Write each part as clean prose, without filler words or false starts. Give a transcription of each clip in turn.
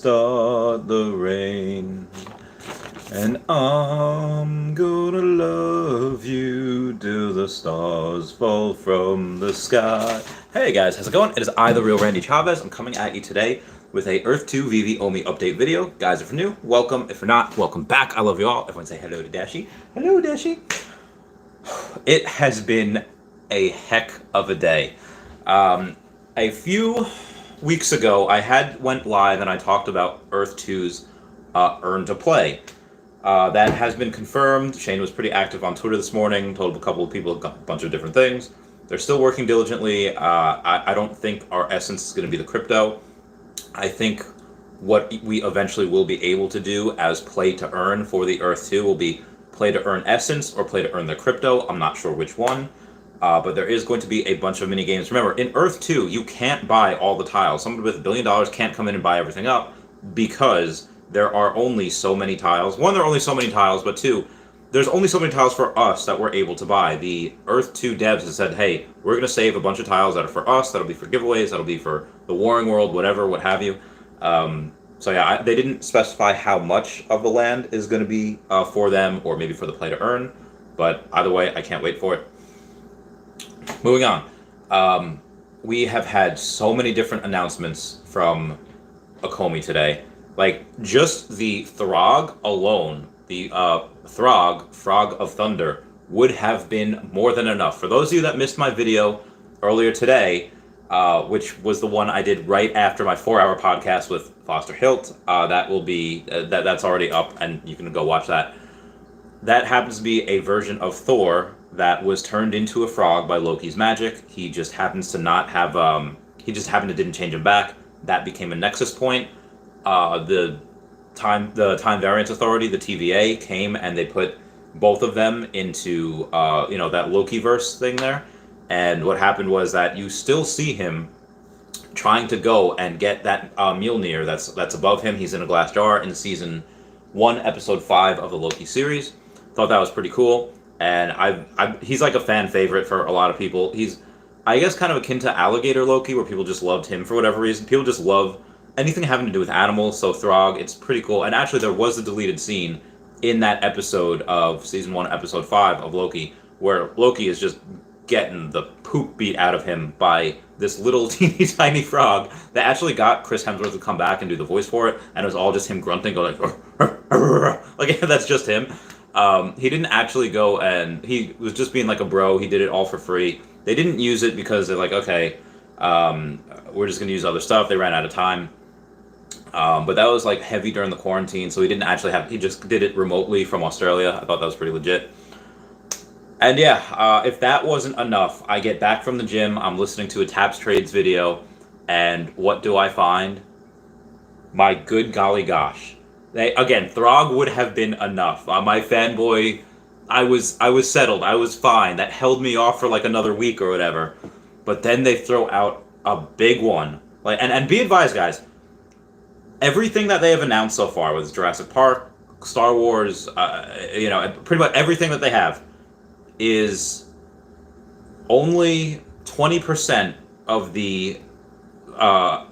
Start the rain, and I'm gonna love you till the stars fall from the sky. Hey guys, how's it going? It is I, the real Randy Chavez. I'm coming at you today with a Earth 2 Veve Omi update video. Guys, if you're new, welcome. If you're not, welcome back. I love you all. Everyone say hello to Dashi. Hello, Dashi. It has been a heck of a day. A few weeks ago, I had went live and I talked about Earth 2's Earn to Play. That has been confirmed. Shane was pretty active on Twitter this morning, told a couple of people a bunch of different things. They're still working diligently. I don't think our essence is going to be the crypto. I think what we eventually will be able to do as play to earn for the Earth 2 will be play to earn essence or play to earn the crypto. I'm not sure which one. But there is going to be a bunch of mini games. Remember, in Earth 2, you can't buy all the tiles. Someone with $1 billion can't come in and buy everything up because there are only so many tiles. One, there are only so many tiles, but two, there's only so many tiles for us that we're able to buy. The Earth 2 devs have said, hey, we're going to save a bunch of tiles that are for us, that'll be for giveaways, that'll be for the Warring World, whatever, what have you. So yeah, they didn't specify how much of the land is going to be for them or maybe for the play to earn, but either way, I can't wait for it. Moving on, we have had so many different announcements from Akomi today. Like, just the Throg alone, the Throg, Frog of Thunder, would have been more than enough. For those of you that missed my video earlier today, which was the one I did right after my 4-hour podcast with Foster Hilt, that will be, that's already up, and you can go watch that. That happens to be a version of Thor that was turned into a frog by Loki's magic. He just happens to not have, didn't change him back. That became a nexus point. The time variance authority, the TVA, came and they put both of them into, that Loki-verse thing there. And what happened was that you still see him trying to go and get that Mjolnir that's above him. He's in a glass jar in season 1, episode 5 of the Loki series. Thought that was pretty cool. And he's like a fan favorite for a lot of people. He's, I guess, kind of akin to Alligator Loki, where people just loved him for whatever reason. People just love anything having to do with animals, so Throg, it's pretty cool. And actually, there was a deleted scene in that episode of Season 1, Episode 5 of Loki, where Loki is just getting the poop beat out of him by this little teeny tiny frog that actually got Chris Hemsworth to come back and do the voice for it, and it was all just him grunting, going like that's just him. He didn't actually go, and he was just being like a bro. He did it all for free. They didn't use it because they're like, okay, we're just gonna use other stuff. They ran out of time. But that was like heavy during the quarantine, so he didn't actually he just did it remotely from Australia. I thought that was pretty legit. And yeah, if that wasn't enough, I get back from the gym, I'm listening to a Taps Trades video, and what do I find? My good golly gosh. Again, Throg would have been enough. My fanboy, I was settled. I was fine. That held me off for like another week or whatever. But then they throw out a big one. And be advised, guys. Everything that they have announced so far, with Jurassic Park, Star Wars, pretty much everything that they have, is only 20% of the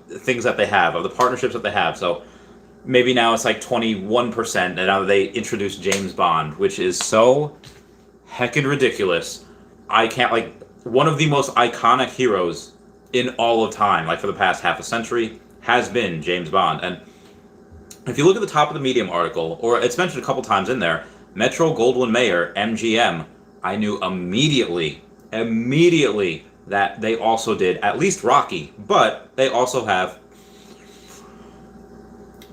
things that they have, of the partnerships that they have. So maybe now it's like 21%, and now they introduced James Bond, which is so heckin' ridiculous. I can't, one of the most iconic heroes in all of time, like for the past half a century, has been James Bond. And if you look at the top of the Medium article, or it's mentioned a couple times in there, Metro Goldwyn Mayer, MGM, I knew immediately that they also did at least Rocky, but they also have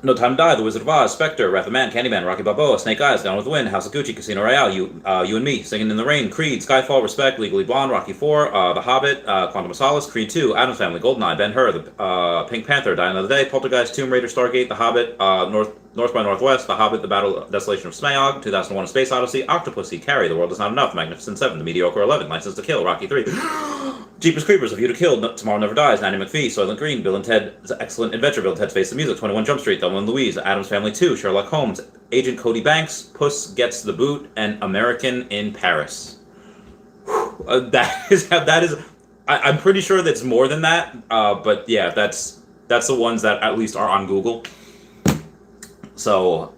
No Time to Die, The Wizard of Oz, Spectre, Wrath of Man, Candyman, Rocky Balboa, Snake Eyes, Gone with the Wind, House of Gucci, Casino Royale, You and Me, Singing in the Rain, Creed, Skyfall, Respect, Legally Blonde, Rocky 4, The Hobbit, Quantum of Solace, Creed 2, Addams Family, Goldeneye, Ben-Hur, The Pink Panther, Die Another Day, Poltergeist, Tomb Raider, Stargate, The Hobbit, North by Northwest, The Hobbit, The Battle Desolation of Smaug, 2001: A Space Odyssey, Octopussy, Carrie, The World Is Not Enough, Magnificent Seven, The Mediocre 11, License to Kill, Rocky 3, Jeepers Creepers, A View to Kill, Tomorrow Never Dies, Nanny McPhee, Soylent Green, Bill and Ted's Excellent Adventure, Bill and Ted's Face the Music, 21 Jump Street, Thelma and Louise, Addams Family 2, Sherlock Holmes, Agent Cody Banks, Puss Gets the Boot, and American in Paris. That is. I'm pretty sure that's more than that. But yeah, that's the ones that at least are on Google. So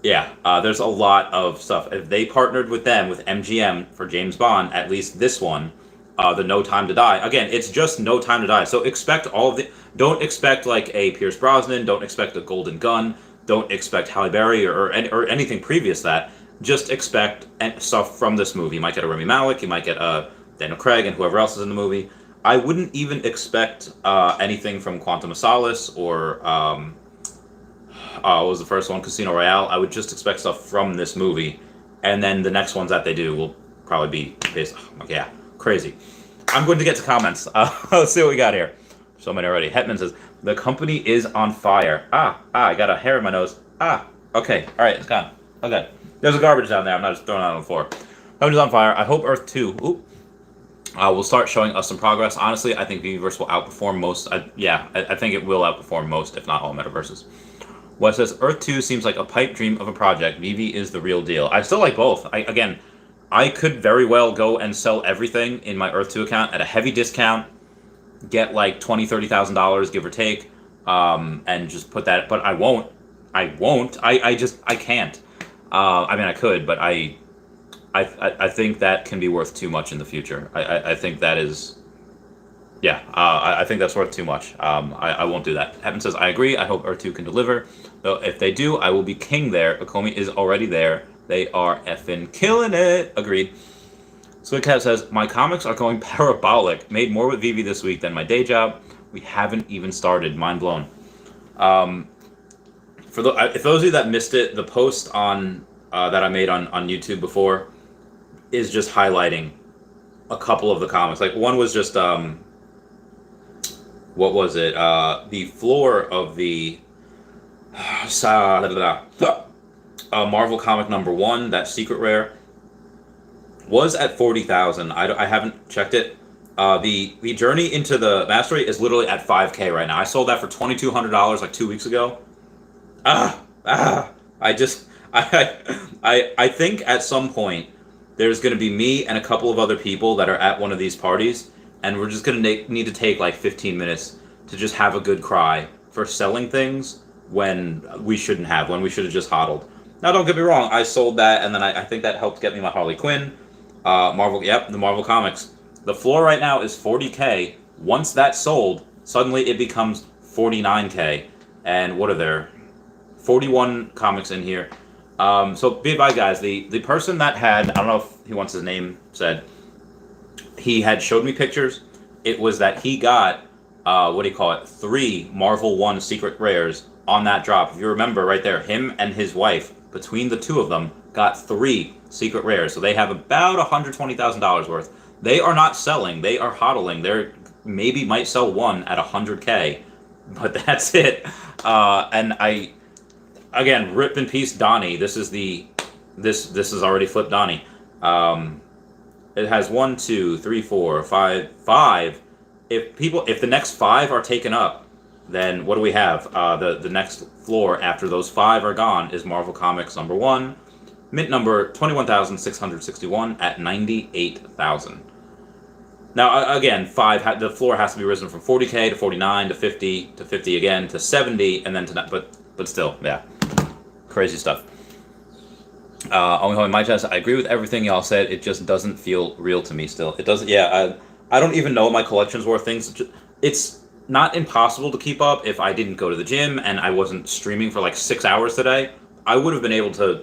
yeah, there's a lot of stuff. If they partnered with them, with MGM for James Bond, at least this one, the No Time to Die. Again, it's just No Time to Die. So expect all of the. Don't expect like a Pierce Brosnan. Don't expect a Golden Gun. Don't expect Halle Berry or anything previous to that. Just expect stuff from this movie. You might get a Rami Malek. You might get Daniel Craig and whoever else is in the movie. I wouldn't even expect anything from Quantum of Solace or what was the first one? Casino Royale. I would just expect stuff from this movie, and then the next ones that they do will probably be based. Yeah, crazy. I'm going to get to comments. Let's see what we got here. So many already. Hetman says the company is on fire. I got a hair in my nose. Okay. All right, it's gone. Okay. There's a garbage down there. I'm not just throwing it on the floor. Company's on fire. I hope Earth 2 will start showing us some progress. Honestly, I think the universe will outperform most. I think it will outperform most, if not all, metaverses. What says Earth 2 seems like a pipe dream of a project. Veve is the real deal. I still like both. I could very well go and sell everything in my Earth 2 account at a heavy discount, get like $20,000, $30,000, give or take, and just put that. But I won't. I can't. I could, but I think that can be worth too much in the future. I think that is. Yeah, I think that's worth too much. I won't do that. Heaven says, I agree. I hope Earth 2 can deliver. Though if they do, I will be king there. Akomi is already there. They are effing killing it. Agreed. Squidcat says, my comics are going parabolic. Made more with Veve this week than my day job. We haven't even started. Mind blown. If those of you that missed it, the post on that I made on YouTube before is just highlighting a couple of the comics. Like one was just what was it? The floor of the Marvel comic #1, that secret rare, was at 40,000. I haven't checked it. The Journey into the Mastery is literally at 5K right now. I sold that for $2,200 like 2 weeks ago. I think at some point there's going to be me and a couple of other people that are at one of these parties, and we're just going to need to take like 15 minutes to just have a good cry for selling things when we shouldn't have, when we should have just hodled. Now, don't get me wrong, I sold that, and then I think that helped get me my Harley Quinn. The Marvel Comics. The floor right now is 40K. Once that's sold, suddenly it becomes 49K. And what are there? 41 comics in here. So be advised, guys, the person that had, I don't know if he wants his name said, he had showed me pictures. It was that he got, 3 Marvel 1 secret rares on that drop. If you remember right there, him and his wife, between the two of them, got 3 secret rares. So they have about $120,000 worth. They are not selling. They are hodling. They maybe might sell one at 100K, but that's it. And again, rip in peace, Donnie. This is already flipped Donnie. It has 1, 2, 3, 4, 5. If the next 5 are taken up, then what do we have? The next floor after those 5 are gone is Marvel Comics #1, mint number 21,661 at 98,000. Now again, the floor has to be risen from 40K to 49 to 50 to 50 again to 70 and then to but still, yeah, crazy stuff. Only holding my chest. I agree with everything y'all said. It just doesn't feel real to me still. It doesn't. Yeah, I don't even know what my collection's worth. It's not impossible to keep up. If I didn't go to the gym and I wasn't streaming for like 6 hours today, I would have been able to,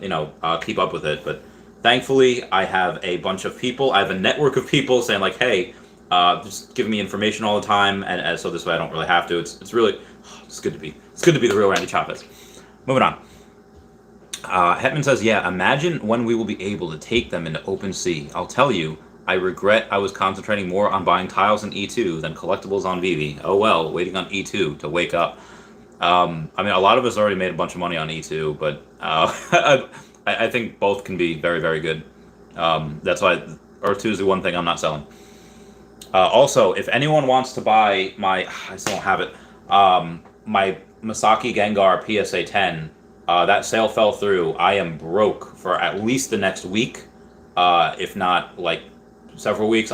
keep up with it. But thankfully, I have a bunch of people. I have a network of people saying like, hey, just give me information all the time, and so this way I don't really have to. It's really good to be the real Randy Chavez. Moving on. Hetman says, yeah, imagine when we will be able to take them into open sea. I'll tell you, I regret I was concentrating more on buying tiles in E2 than collectibles on Veve. Oh well, waiting on E2 to wake up. A lot of us already made a bunch of money on E2, but I think both can be very, very good. That's why Earth 2 is the one thing I'm not selling. Also, if anyone wants to buy I still don't have it, my Masaki Gengar PSA 10, that sale fell through. I am broke for at least the next week, if not like several weeks.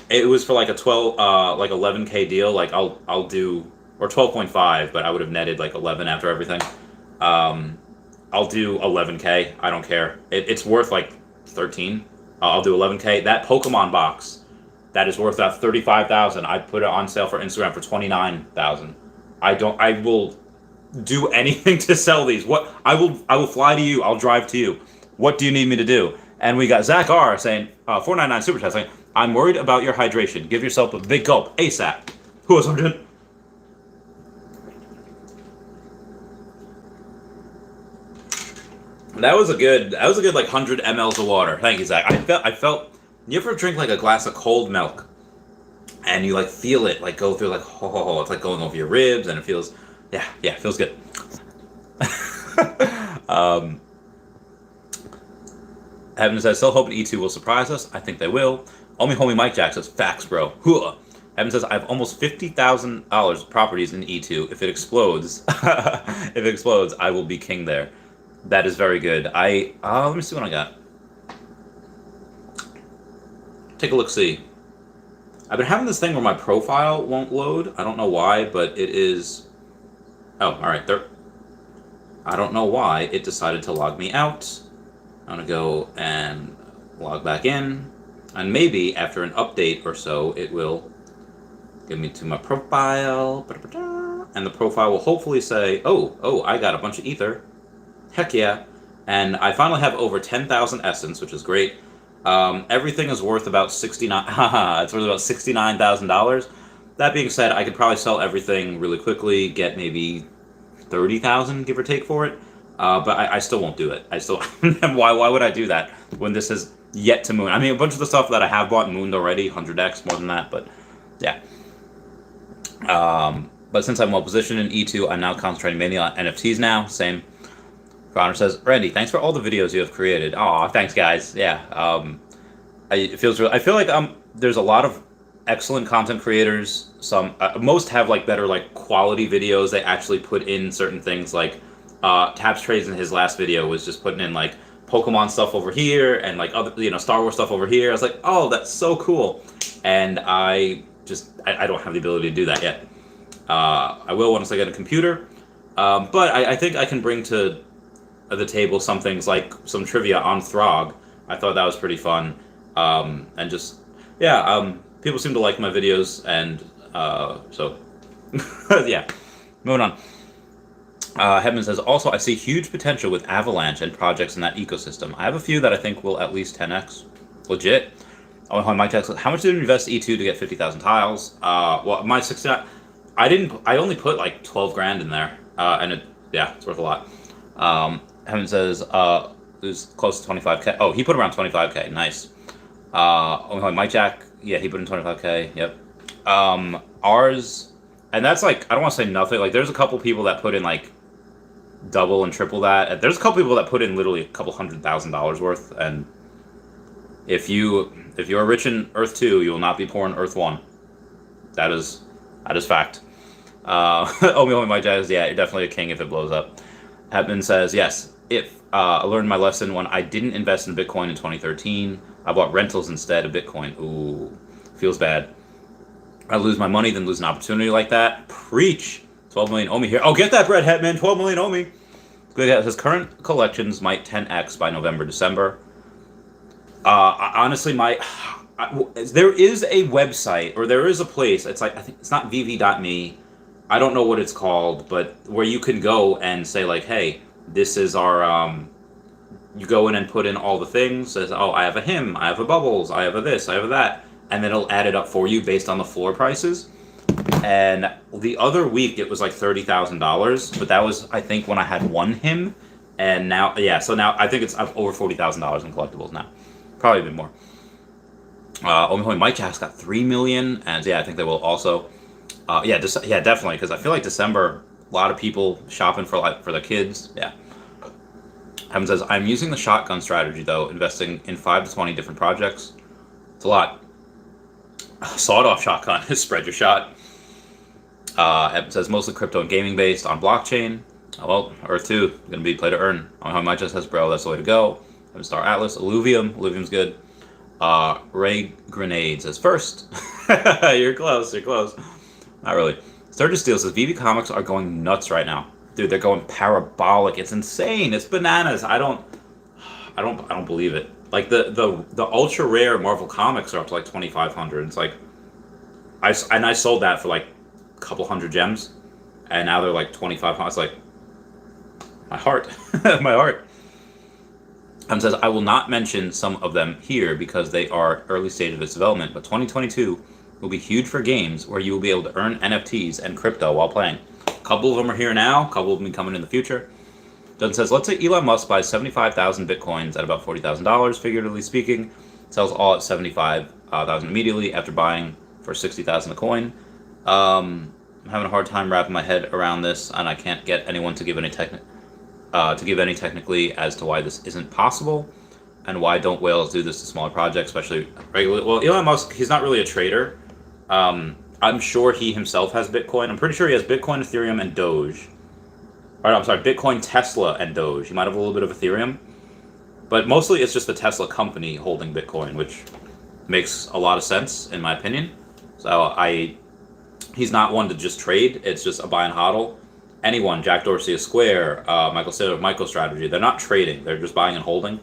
It was for like a 11K deal. Like I'll do, or 12.5, but I would have netted like 11 after everything. I'll do 11K. I don't care. It's worth like 13. I'll do 11K. That Pokemon box, that is worth about 35,000. I put it on sale for Instagram for 29,000. I will do anything to sell these. I will fly to you. I'll drive to you. What do you need me to do? And we got Zach R saying 499 super chat saying, I'm worried about your hydration. Give yourself a big gulp ASAP. Who was Sergeant? That was a good like 100 mLs of water. Thank you, Zach. I felt. You ever drink like a glass of cold milk, and you like feel it like go through like it's like going over your ribs, and it feels it feels good. Heaven says, still hoping E2 will surprise us. I think they will. Only homie Mike Jack says, facts, bro. Hooah. Heaven says, I have almost $50,000 properties in E2. If it explodes, I will be king there. That is very good. Let me see what I got. Take a look, see. I've been having this thing where my profile won't load. I don't know why, but it is. Oh, all right. There. I don't know why it decided to log me out. I'm gonna go and log back in, and maybe after an update or so, it will get me to my profile, and the profile will hopefully say, "Oh, I got a bunch of ether." Heck yeah! And I finally have over 10,000 essence, which is great. Everything is worth about it's worth about $69,000. That being said, I could probably sell everything really quickly, get maybe 30,000, give or take, for it. But I still won't do it. Why would I do that when this is yet to moon? I mean, a bunch of the stuff that I have bought mooned already, 100x, more than that, but yeah. But since I'm well positioned in E2, I'm now concentrating mainly on NFTs now. Same. Connor says, Randy, thanks for all the videos you have created. Aw, thanks, guys. Yeah. It feels real. I feel like there's a lot of excellent content creators. Some most have like better like quality videos. They actually put in certain things like Taps Trades in his last video was just putting in like Pokemon stuff over here and like other Star Wars stuff over here. I was like, oh, that's so cool. And I don't have the ability to do that yet. I will once I get a computer. But I think I can bring to the table some things like some trivia on Throg. I thought that was pretty fun. And just, people seem to like my videos, and so, yeah, moving on. Hedman says, also, I see huge potential with Avalanche and projects in that ecosystem. I have a few that I think will at least 10x. Legit. Oh, Mike Jackson, how much did you invest E2 to get 50,000 tiles? Well, my 69, I only put like 12 grand in there, and it's worth a lot. Hedman says, it was close to 25K. Oh, he put around 25K. Nice. Mike Jack, yeah, he put in 25K. Yep. Ours, and that's like, I don't want to say nothing. Like, there's a couple people that put in like double and triple that. There's a couple people that put in literally a couple $100,000 worth. And if you're rich in Earth 2, you will not be poor in Earth 1. That is fact. Mike Jack says, yeah, you're definitely a king if it blows up. Hedman says, yes, if I learned my lesson when I didn't invest in Bitcoin in 2013. I bought rentals instead of Bitcoin. Ooh, feels bad. I lose my money, then lose an opportunity like that. Preach. 12 million Omi here. Oh, get that bread, Hetman. 12 million Omi. Good. His current collections might 10x by November, December. Honestly, there is a website, or there is a place. It's like, I think it's not vv.me. I don't know what it's called, but where you can go and say like, hey, this is our, you go in and put in all the things. Says, oh, I have a hymn, I have a bubbles, I have a this, I have a that. And then it'll add it up for you based on the floor prices. And the other week it was like $30,000, but that was, I think, when I had one hymn. And now, so now I think it's over $40,000 in collectibles now. Probably a bit more. Mike Jack's got 3 million, and I think they will also. Definitely, because I feel like December, a lot of people shopping for their kids. Yeah. Heaven says, I'm using the shotgun strategy, though, investing in 5 to 20 different projects. It's a lot. Sawed-off shotgun is spread your shot. Heaven says, mostly crypto and gaming based on blockchain. Oh, well, Earth 2, going to be play to earn. Mike just says, bro, that's the way to go. Heaven Star Atlas, Illuvium's good. Ray Grenade says, first. You're close. Not really. Sturgis Steel says, VV Comics are going nuts right now. Dude, they're going parabolic. It's insane. It's bananas. I don't believe it. Like the ultra rare Marvel comics are up to like 2,500. It's like I sold that for like a couple hundred gems, and now they're like 2,500. It's like my heart, my heart. Says I will not mention some of them here because they are early stage of its development. But 2022 will be huge for games where you will be able to earn NFTs and crypto while playing. A couple of them are here now. A couple of them coming in the future. Then says, let's say Elon Musk buys 75,000 bitcoins at about $40,000, figuratively speaking, sells all at 75,000 immediately after buying for 60,000 a coin. I'm having a hard time wrapping my head around this, and I can't get anyone to give any technically as to why this isn't possible, and why don't whales do this to smaller projects, especially regularly. Well, Elon Musk, he's not really a trader. I'm sure he himself has Bitcoin. I'm pretty sure he has Bitcoin, Ethereum, and Doge. I'm sorry, Bitcoin, Tesla, and Doge. You might have a little bit of Ethereum. But mostly it's just the Tesla company holding Bitcoin, which makes a lot of sense, in my opinion. So he's not one to just trade. It's just a buy and hodl. Anyone, Jack Dorsey of Square, Michael Saylor of MicroStrategy, they're not trading. They're just buying and holding.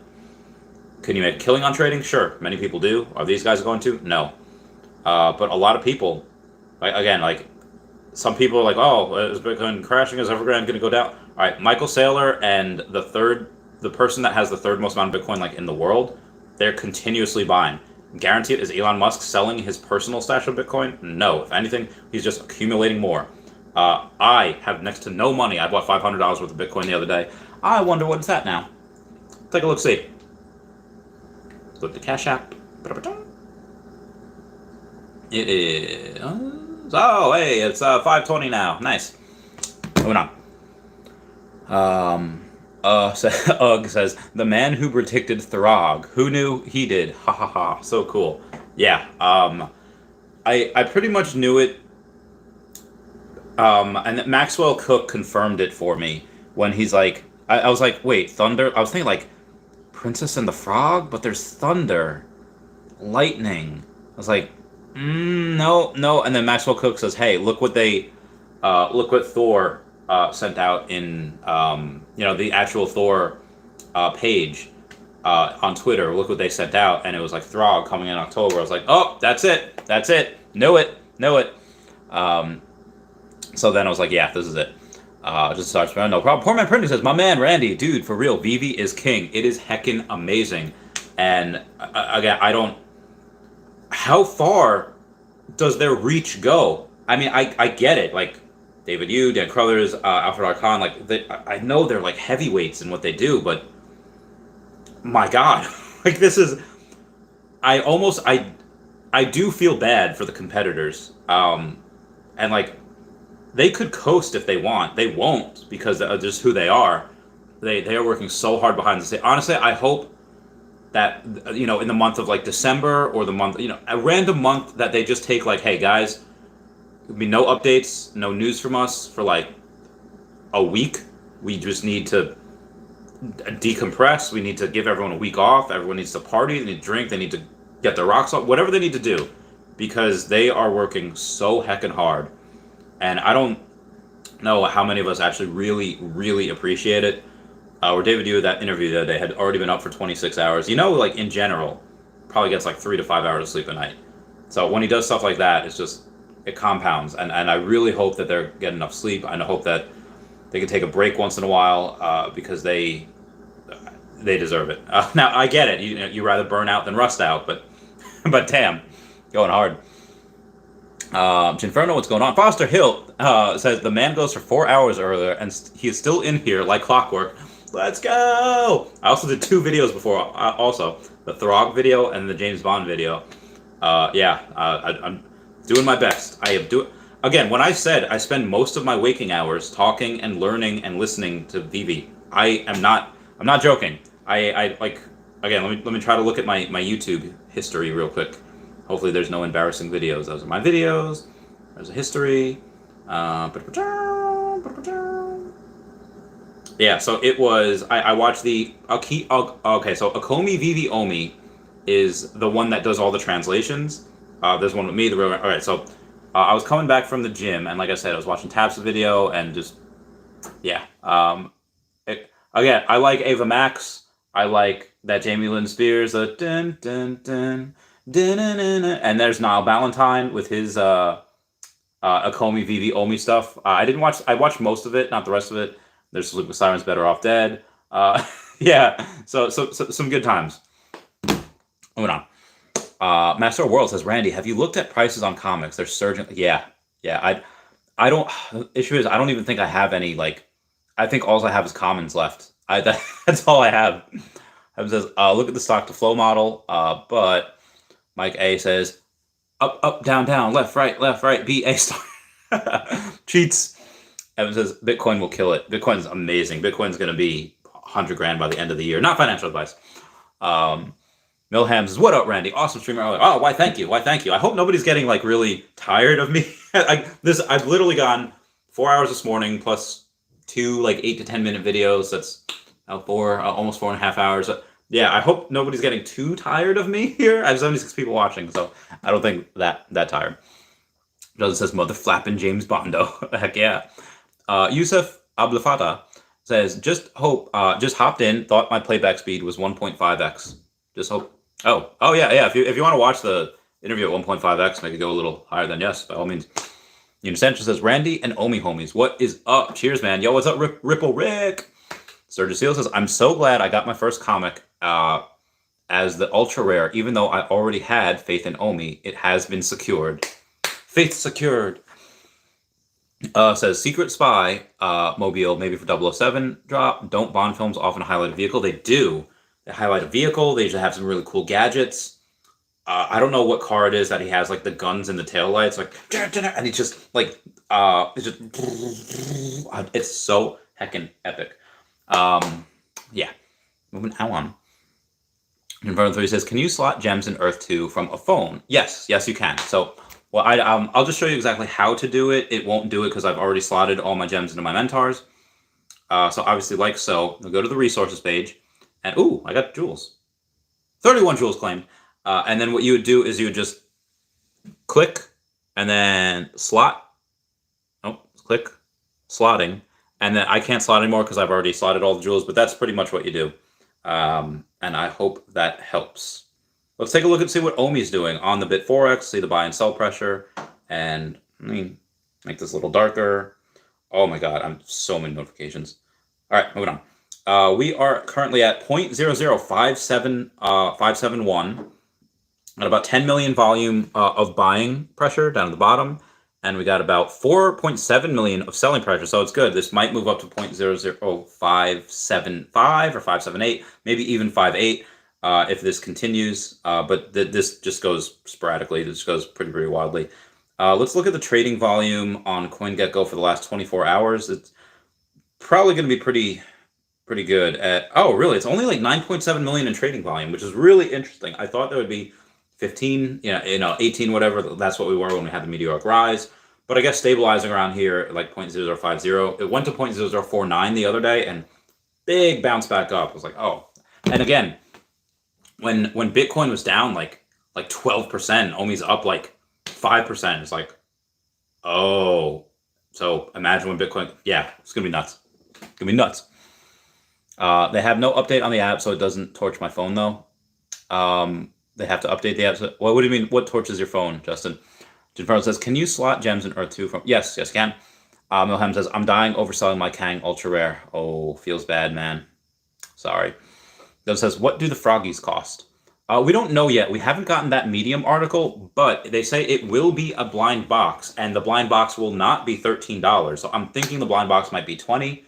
Can you make a killing on trading? Sure. Many people do. Are these guys going to? No. But a lot of people, like some people are like, oh, is Bitcoin crashing? Is Evergrande going to go down? All right, Michael Saylor and the person that has the third most amount of Bitcoin like in the world, they're continuously buying. Guaranteed. Is Elon Musk selling his personal stash of Bitcoin? No. If anything, he's just accumulating more. I have next to no money. I bought $500 worth of Bitcoin the other day. I wonder what it's at now. Take a look, see. Look at the Cash App. It is. Oh, hey, it's 5:20 now. Nice. Moving on. Ugg says, the man who predicted Throg. Who knew? He did. Ha ha ha. So cool. Yeah. I pretty much knew it. And Maxwell Cook confirmed it for me when he's like, I was like, wait, thunder? I was thinking like Princess and the Frog, but there's thunder, lightning. I was like, no. And then Maxwell Cook says, hey, look what Thor sent out in, the actual Thor page on Twitter. Look what they sent out, and it was like Throg coming in October. I was like, oh, that's it. Know it. So then I was like, yeah, this is it. Just starts around, no problem. Poor Man Printing says, my man Randy, dude, for real, Veve is king. It is heckin' amazing. And again, how far does their reach go? I mean, I get it. Like David Yu, Dan Crothers, Alfred Arcon, I know they're like heavyweights in what they do, but my God, like this is, I do feel bad for the competitors. And like, they could coast if they want. They won't because of just who they are. They are working so hard behind the scenes. Honestly, I hope that, in the month of like December or the month, a random month that they just take like, hey guys, there'll be no updates, no news from us for like a week. We just need to decompress. We need to give everyone a week off. Everyone needs to party. They need to drink. They need to get their rocks off. Whatever they need to do, because they are working so heckin' hard. And I don't know how many of us actually really, really appreciate it. Or David Yu, that interview the other day, had already been up for 26 hours. Like in general, probably gets like 3 to 5 hours of sleep a night. So when he does stuff like that, it compounds. And I really hope that they're getting enough sleep. And I hope that they can take a break once in a while because they deserve it. Now, I get it. You rather burn out than rust out. But damn, going hard. Ginferno, what's going on? Foster Hill says the man goes for 4 hours earlier and he is still in here like clockwork. Let's go! I also did 2 videos before. Also, the Throg video and the James Bond video. I'm doing my best. Again, when I said I spend most of my waking hours talking and learning and listening to Veve, I'm not joking. Again, let me try to look at my YouTube history real quick. Hopefully there's no embarrassing videos. Those are my videos. There's a history. Yeah, so it was, I watched the, okay, so Akomi Veve Omi is the one that does all the translations. There's one with me, alright, so I was coming back from the gym, and like I said, I was watching Tap's video, and just Yeah. Again, I like Ava Max. I like that Jamie Lynn Spears, the dun dun dun dun dun dun, dun. And there's Niall Ballantyne with his Akomi Veve Omi stuff. I didn't watch. I watched most of it, not the rest of it. There's Sleep with Sirens, Better Off Dead. Yeah. So some good times. Moving on. Master of World says, Randy, have you looked at prices on comics? They're surging. Yeah. I don't. The issue is I don't even think I have any like. I think all I have is commons left. That's all I have. It says, look at the stock to flow model. But Mike A says, up, down, down, left, right, B, A star. Cheats. Evan says, Bitcoin will kill it. Bitcoin's amazing. Bitcoin's going to be 100 grand by the end of the year. Not financial advice. Milham says, what up, Randy? Awesome streamer. Oh, why thank you. I hope nobody's getting like really tired of me. I've literally gone 4 hours this morning plus 2 like 8 to 10 minute videos. That's almost 4.5 hours. Yeah, I hope nobody's getting too tired of me here. I have 76 people watching, so I don't think that tired. Doesn't says mother flapping James Bondo. Heck yeah. Yusuf Ablafata says, just hopped in, thought my playback speed was 1.5x. Just hope. Oh yeah. If you want to watch the interview at 1.5x, maybe go a little higher than yes, by all means. Essential says, Randy and Omi homies, what is up? Cheers, man. Yo, what's up, Ripple Rick? Sturgis Seal says, I'm so glad I got my first comic as the ultra rare, even though I already had faith in Omi. It has been secured. Faith secured. Says, Secret Spy mobile, maybe for 007 drop. Don't Bond films often highlight a vehicle? They do. They highlight a vehicle. They usually have some really cool gadgets. I don't know what car it is that he has, like the guns and the taillights, like, and he just like, it's so heckin' epic. Yeah. Moving on. Philanthropy says, can you slot gems in Earth 2 from a phone? Yes, you can. So, well, I'll just show you exactly how to do it. It won't do it because I've already slotted all my gems into my mentors. So obviously, like so, I'll go to the resources page, and ooh, I got jewels. 31 jewels claimed. And then what you would do is you would just click and then slot. Oh, click, slotting. And then I can't slot anymore because I've already slotted all the jewels, but that's pretty much what you do. And I hope that helps. Let's take a look and see what Omi's doing on the Bit4X, see the buy and sell pressure. And let me make this a little darker. Oh my God, I'm so many notifications. All right, moving on. We are currently at 0.00571 at about 10 million volume of buying pressure down at the bottom. And we got about 4.7 million of selling pressure. So it's good. This might move up to 0.00575 or 578, maybe even 58 if this continues. But this just goes sporadically. This goes pretty wildly. Let's look at the trading volume on CoinGecko for the last 24 hours. It's probably going to be pretty good at, oh, really? It's only like 9.7 million in trading volume, which is really interesting. I thought there would be 15, 18, whatever. That's what we were when we had the meteoric rise. But I guess stabilizing around here at like 0.0050. It went to 0.0049 the other day and big bounce back up. I was like, oh. And again, when Bitcoin was down like 12%, Omi's up like 5%. It's like, oh. So imagine when Bitcoin, yeah, it's going to be nuts. It's going to be nuts. They have no update on the app, so it doesn't torch my phone though. They have to update the app. So, well, what do you mean? What torches your phone, Justin? Jinfaro says, can you slot gems in Earth 2 from? Yes, can. Milham says, I'm dying overselling my Kang Ultra Rare. Oh, feels bad, man. Sorry. Doug says, what do the froggies cost? We don't know yet. We haven't gotten that Medium article, but they say it will be a blind box, and the blind box will not be $13. So I'm thinking the blind box might be $20,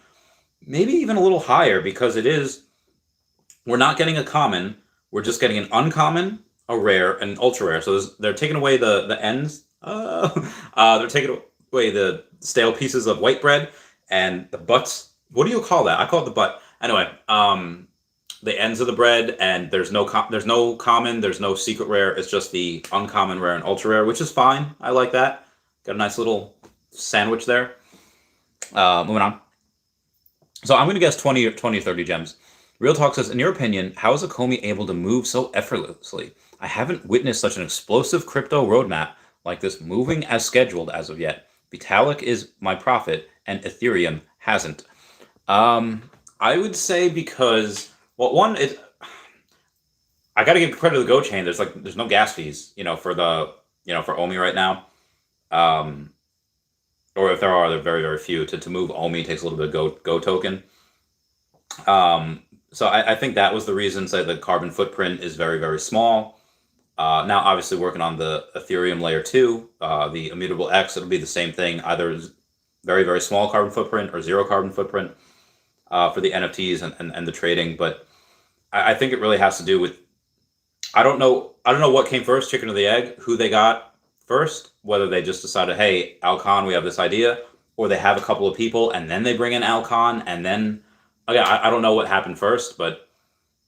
maybe even a little higher, because it is, we're not getting a common. We're just getting an uncommon, a rare, and an ultra rare. So they're taking away the ends. They're taking away the stale pieces of white bread and the butts. What do you call that? I call it the butt. Anyway, the ends of the bread, and there's no common, there's no secret rare. It's just the uncommon, rare, and ultra rare, which is fine. I like that. Got a nice little sandwich there. Moving on. So I'm going to guess 20 or 30 gems. Real Talk says, in your opinion, how is Akomi able to move so effortlessly? I haven't witnessed such an explosive crypto roadmap like this moving as scheduled as of yet. Vitalik is my prophet, and Ethereum hasn't. I would say because, well, one, I got to give credit to the Go chain. There's no gas fees, for for OMI right now. Or if there are, they're very, very few. To move OMI takes a little bit of Go token. So I think that was the reason. Say the carbon footprint is very, very small. Now, obviously, working on the Ethereum layer 2, the immutable X, it'll be the same thing. Either very, very small carbon footprint or zero carbon footprint for the NFTs and the trading. But I think it really has to do with, I don't know what came first, chicken or the egg, who they got first, whether they just decided, hey, Alcon, we have this idea, or they have a couple of people and then they bring in Alcon, and then, again, I don't know what happened first, but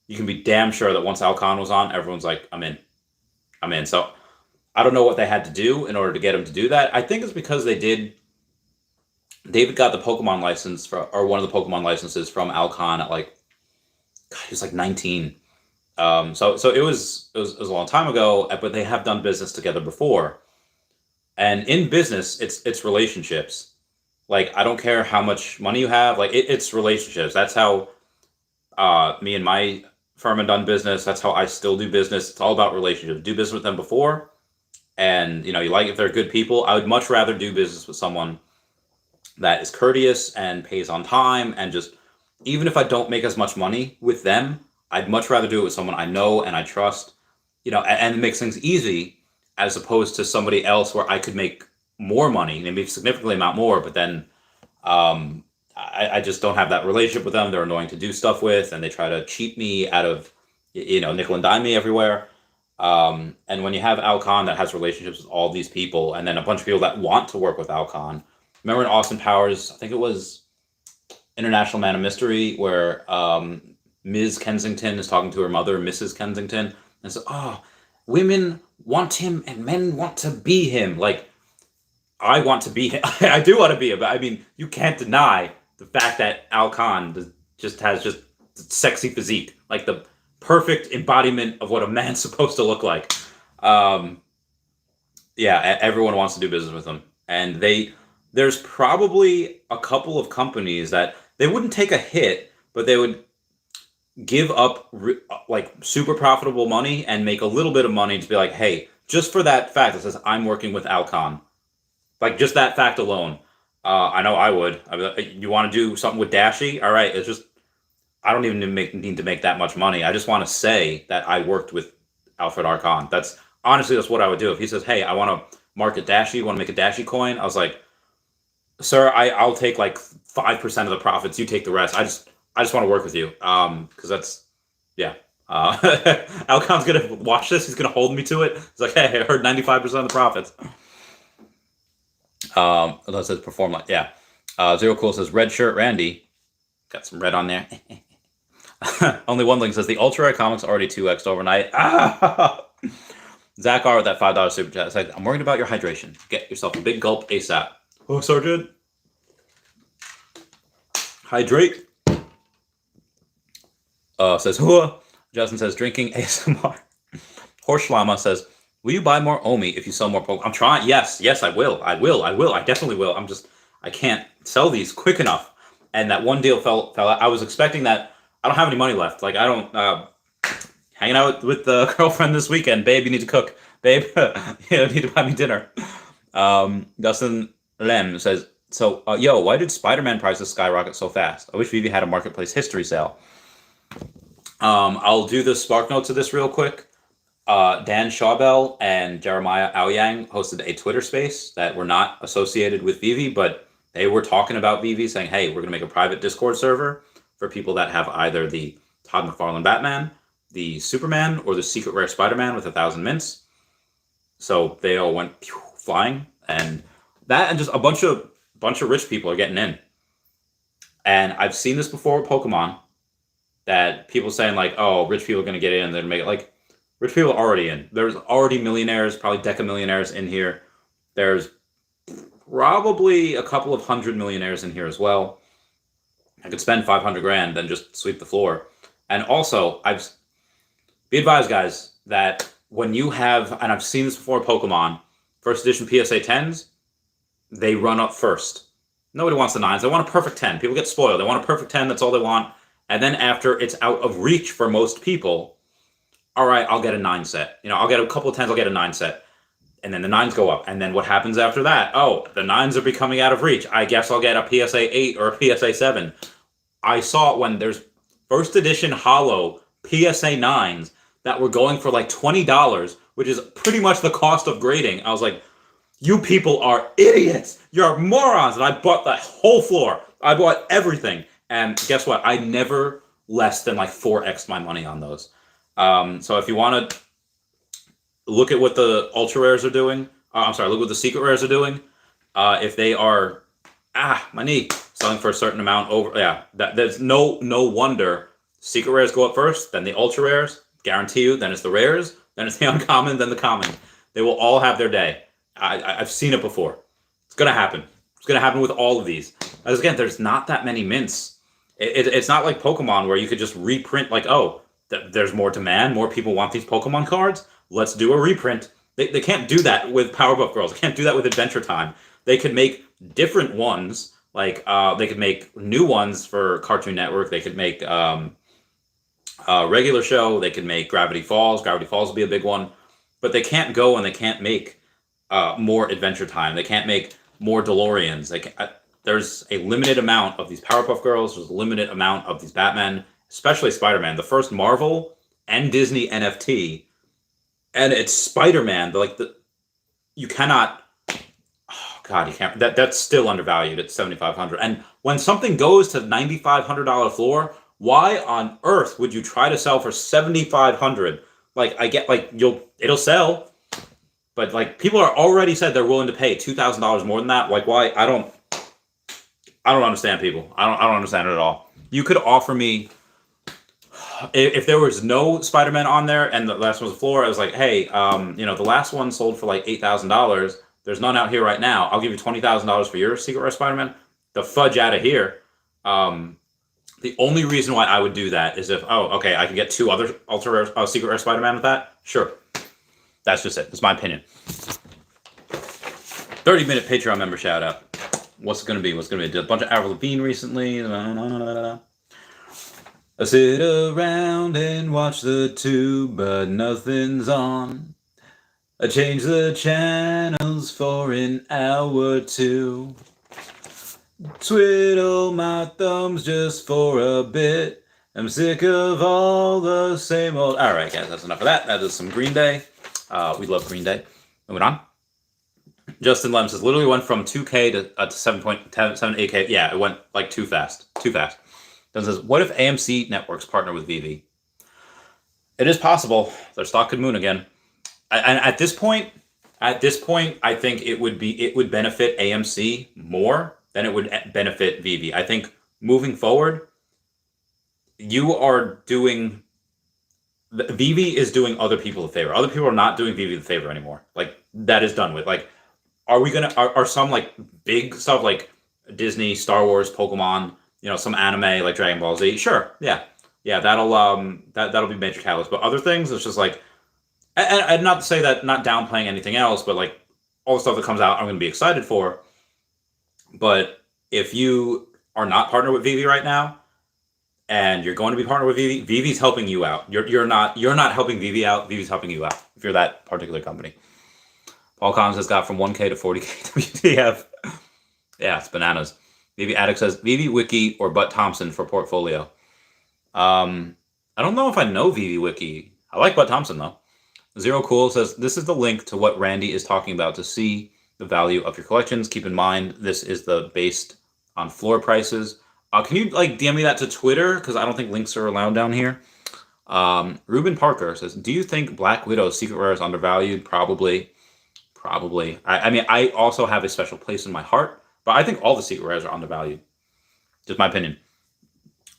you can be damn sure that once Alcon was on, everyone's like, I'm in. So I don't know what they had to do in order to get him to do that. I think it's because David got the Pokemon license or one of the Pokemon licenses from Alcon at he was 19. So it was a long time ago, but they have done business together before. And in business, it's relationships. I don't care how much money you have, it's relationships. That's how me and my firm have done business. That's how I still do business. It's all about relationships. Do business with them before, and you like if they're good people. I would much rather do business with someone that is courteous and pays on time, and just, even if I don't make as much money with them, I'd much rather do it with someone I know and I trust, and it makes things easy, as opposed to somebody else where I could make more money, maybe significantly amount more, but then I just don't have that relationship with them. They're annoying to do stuff with, and they try to cheat me out of, nickel and dime me everywhere. And when you have Alcon that has relationships with all these people, and then a bunch of people that want to work with Alcon. Remember in Austin Powers, I think it was International Man of Mystery, where Ms. Kensington is talking to her mother, Mrs. Kensington, and so, women want him and men want to be him. I want to be him. I do want to be him, but you can't deny the fact that Alcon just has sexy physique, the perfect embodiment of what a man's supposed to look like. Yeah, everyone wants to do business with him, and there's probably a couple of companies that they wouldn't take a hit, but they would give up super profitable money and make a little bit of money to be like, hey, just for that fact that says I'm working with Alcon, just that fact alone. I know I would. You want to do something with Dashi? All right, it's just, I don't even need to make that much money. I just want to say that I worked with Alfred Arcon. That's what I would do. If he says, hey, I want to market Dashi, want to make a Dashi coin, I was like, sir, I'll take 5% of the profits. You take the rest. I just want to work with you. Because that's, yeah. Alcon's going to watch this. He's going to hold me to it. It's like, hey, I heard 95% of the profits. That says perform yeah. Zero Cool says red shirt Randy. Got some red on there. Only one link says the Ultra Comics already 2x'd overnight. Zach R with that $5 super chat said, I'm worried about your hydration. Get yourself a big gulp ASAP. Oh, Sergeant. Hydrate. Says Hua. Justin says drinking ASMR. Horse Llama says, will you buy more OMI if you sell more Pokemon? I'm trying. Yes, I will. I definitely will. I can't sell these quick enough. And that one deal fell out. I was expecting that. I don't have any money left. I don't, hanging out with the girlfriend this weekend. Babe, you need to cook. Babe, you need to buy me dinner. Dustin Lem says, so, why did Spider-Man prices skyrocket so fast? I wish Veve had a marketplace history sale. I'll do the spark notes of this real quick. Dan Schawbel and Jeremiah Aoyang hosted a Twitter space that were not associated with Veve, but they were talking about Veve, saying, hey, we're going to make a private Discord server for people that have either the Todd McFarlane Batman, the Superman, or the Secret Rare Spider-Man with 1,000 mints. So they all went flying, and that, and just a bunch of rich people are getting in. And I've seen this before with Pokemon, that people saying oh, rich people are going to get in, they're going to make it rich people are already in. There's already millionaires, probably deca-millionaires in here. There's probably a couple of 100 millionaires in here as well. I could spend 500 grand and just sweep the floor. And also, be advised, guys, that when you have, and I've seen this before, Pokemon, first edition PSA 10s, they run up first. Nobody wants the 9s. They want a perfect 10. People get spoiled. They want a perfect 10. That's all they want. And then after it's out of reach for most people, all right, I'll get a 9 set. I'll get a couple of 10s. I'll get a 9 set. And then the 9s go up. And then what happens after that? Oh, the 9s are becoming out of reach. I guess I'll get a PSA 8 or a PSA 7. I saw it when there's first edition Holo PSA 9s that were going for like $20, which is pretty much the cost of grading. I was like, you people are idiots. You're morons. And I bought the whole floor. I bought everything. And guess what? I never less than like 4x my money on those. So if you want to look at what the ultra rares are doing, look what the secret rares are doing. If they are, my knee, selling for a certain amount over, there's no wonder secret rares go up first, then the ultra rares, guarantee you, then it's the rares, then it's the uncommon, then the common. They will all have their day. I've seen it before. It's going to happen. It's going to happen with all of these. As again, there's not that many mints. It's not like Pokemon where you could just reprint like, there's more demand, more people want these Pokemon cards, let's do a reprint. They can't do that with Powerpuff Girls. They can't do that with Adventure Time. They could make different ones, like they could make new ones for Cartoon Network. They could make regular show. They could make Gravity Falls. Gravity Falls would be a big one. But they can't go and they can't make more Adventure Time. They can't make more DeLoreans. There's a limited amount of these Powerpuff Girls. There's a limited amount of these Batman, especially Spider-Man. The first Marvel and Disney NFT, and it's Spider-Man. You cannot. Oh God, you can't. That's still undervalued at $7,500. And when something goes to $9,500 floor, why on earth would you try to sell for $7,500? I get it'll sell, but people are already said they're willing to pay $2,000 more than that. Why? I don't understand people. I don't understand it at all. You could offer me, if there was no Spider-Man on there and the last one was the floor, I was like, hey, the last one sold for like $8,000. There's none out here right now. I'll give you $20,000 for your Secret Rare Spider-Man. The fudge out of here. The only reason why I would do that is if, I can get 2 other Ultra Rare, Secret Rare Spider-Man with that. Sure. That's just it. That's my opinion. 30-minute Patreon member shout out. What's it going to be? Did a bunch of Avril Lavigne recently. I sit around and watch the tube, but nothing's on. I change the channels for an hour or 2. Twiddle my thumbs just for a bit. I'm sick of all the same old. All right, guys, that's enough of that. That is some Green Day. We love Green Day. Moving on. Justin Lem says, literally went from 2K to 7.8K. Yeah, it went too fast. Too fast. Then says, what if AMC networks partner with Veve? It is possible. Their stock could moon again. And at this point, I think it would benefit AMC more than it would benefit Veve. I think moving forward, Veve is doing other people a favor. Other people are not doing Veve the favor anymore. That is done with. Are some big stuff like Disney, Star Wars, Pokemon, some anime like Dragon Ball Z? Sure, yeah, that'll be major catalyst. But other things, it's just and not to say that, not downplaying anything else, but all the stuff that comes out, I'm going to be excited for. But if you are not partnered with Veve right now, and you're going to be partnered with Veve, Vive's helping you out. You're not helping Veve out. Vive's helping you out if you're that particular company. Paul Collins has got from 1K to 40K WTF. Yeah, it's bananas. Maybe Addict says Veve Wiki or Butt Thompson for portfolio. I don't know if I know Veve Wiki. I like Butt Thompson though. Zero Cool says this is the link to what Randy is talking about to see the value of your collections. Keep in mind this is based on floor prices. Can you DM me that to Twitter, because I don't think links are allowed down here. Ruben Parker says, do you think Black Widow's Secret Rare is undervalued? Probably. I mean, I also have a special place in my heart, but I think all the Secret Rares are undervalued. Just my opinion.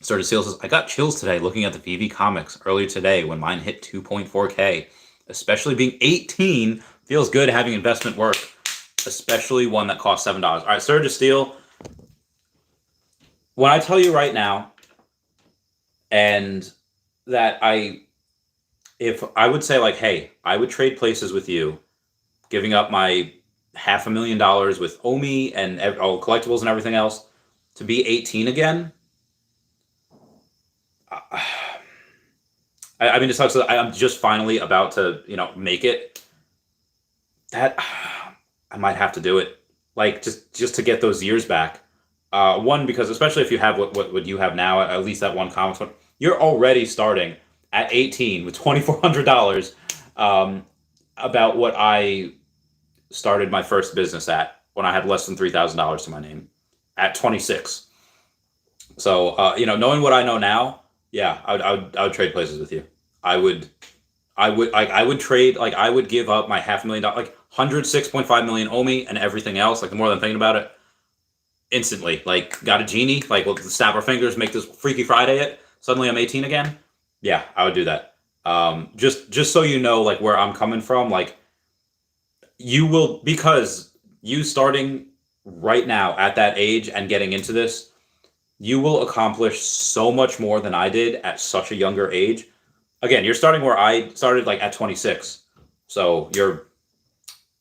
Sturdy Seal says, I got chills today looking at the Veve comics earlier today when mine hit 2.4K. Especially being 18 feels good having investment work, especially one that costs $7. All right, Sturdy Steel. When I tell you right now, and that if I would say hey, I would trade places with you, giving up my $500,000 with OMI and all collectibles and everything else to be 18 again. I mean, it sucks that I'm just finally about to, make it. That I might have to do it, like just to get those years back. One, because especially if you have what you have now, at least that one comics one, you're already starting at 18 with $2,400. About what I started my first business at when I had less than $3,000 to my name at 26. So, knowing what I know now, yeah, I would trade places with you. I would trade, like, I would give up my $500,000, like $106.5 million OMI and everything else. Like, the more than I'm thinking about it, instantly, like, got a genie, like, we'll snap our fingers, make this Freaky Friday it. Suddenly I'm 18 again. Yeah, I would do that. Just so you know, like, where I'm coming from, like, you will, because you starting right now at that age and getting into this, you will accomplish so much more than I did at such a younger age. Again, you're starting where I started, like, at 26. So you're,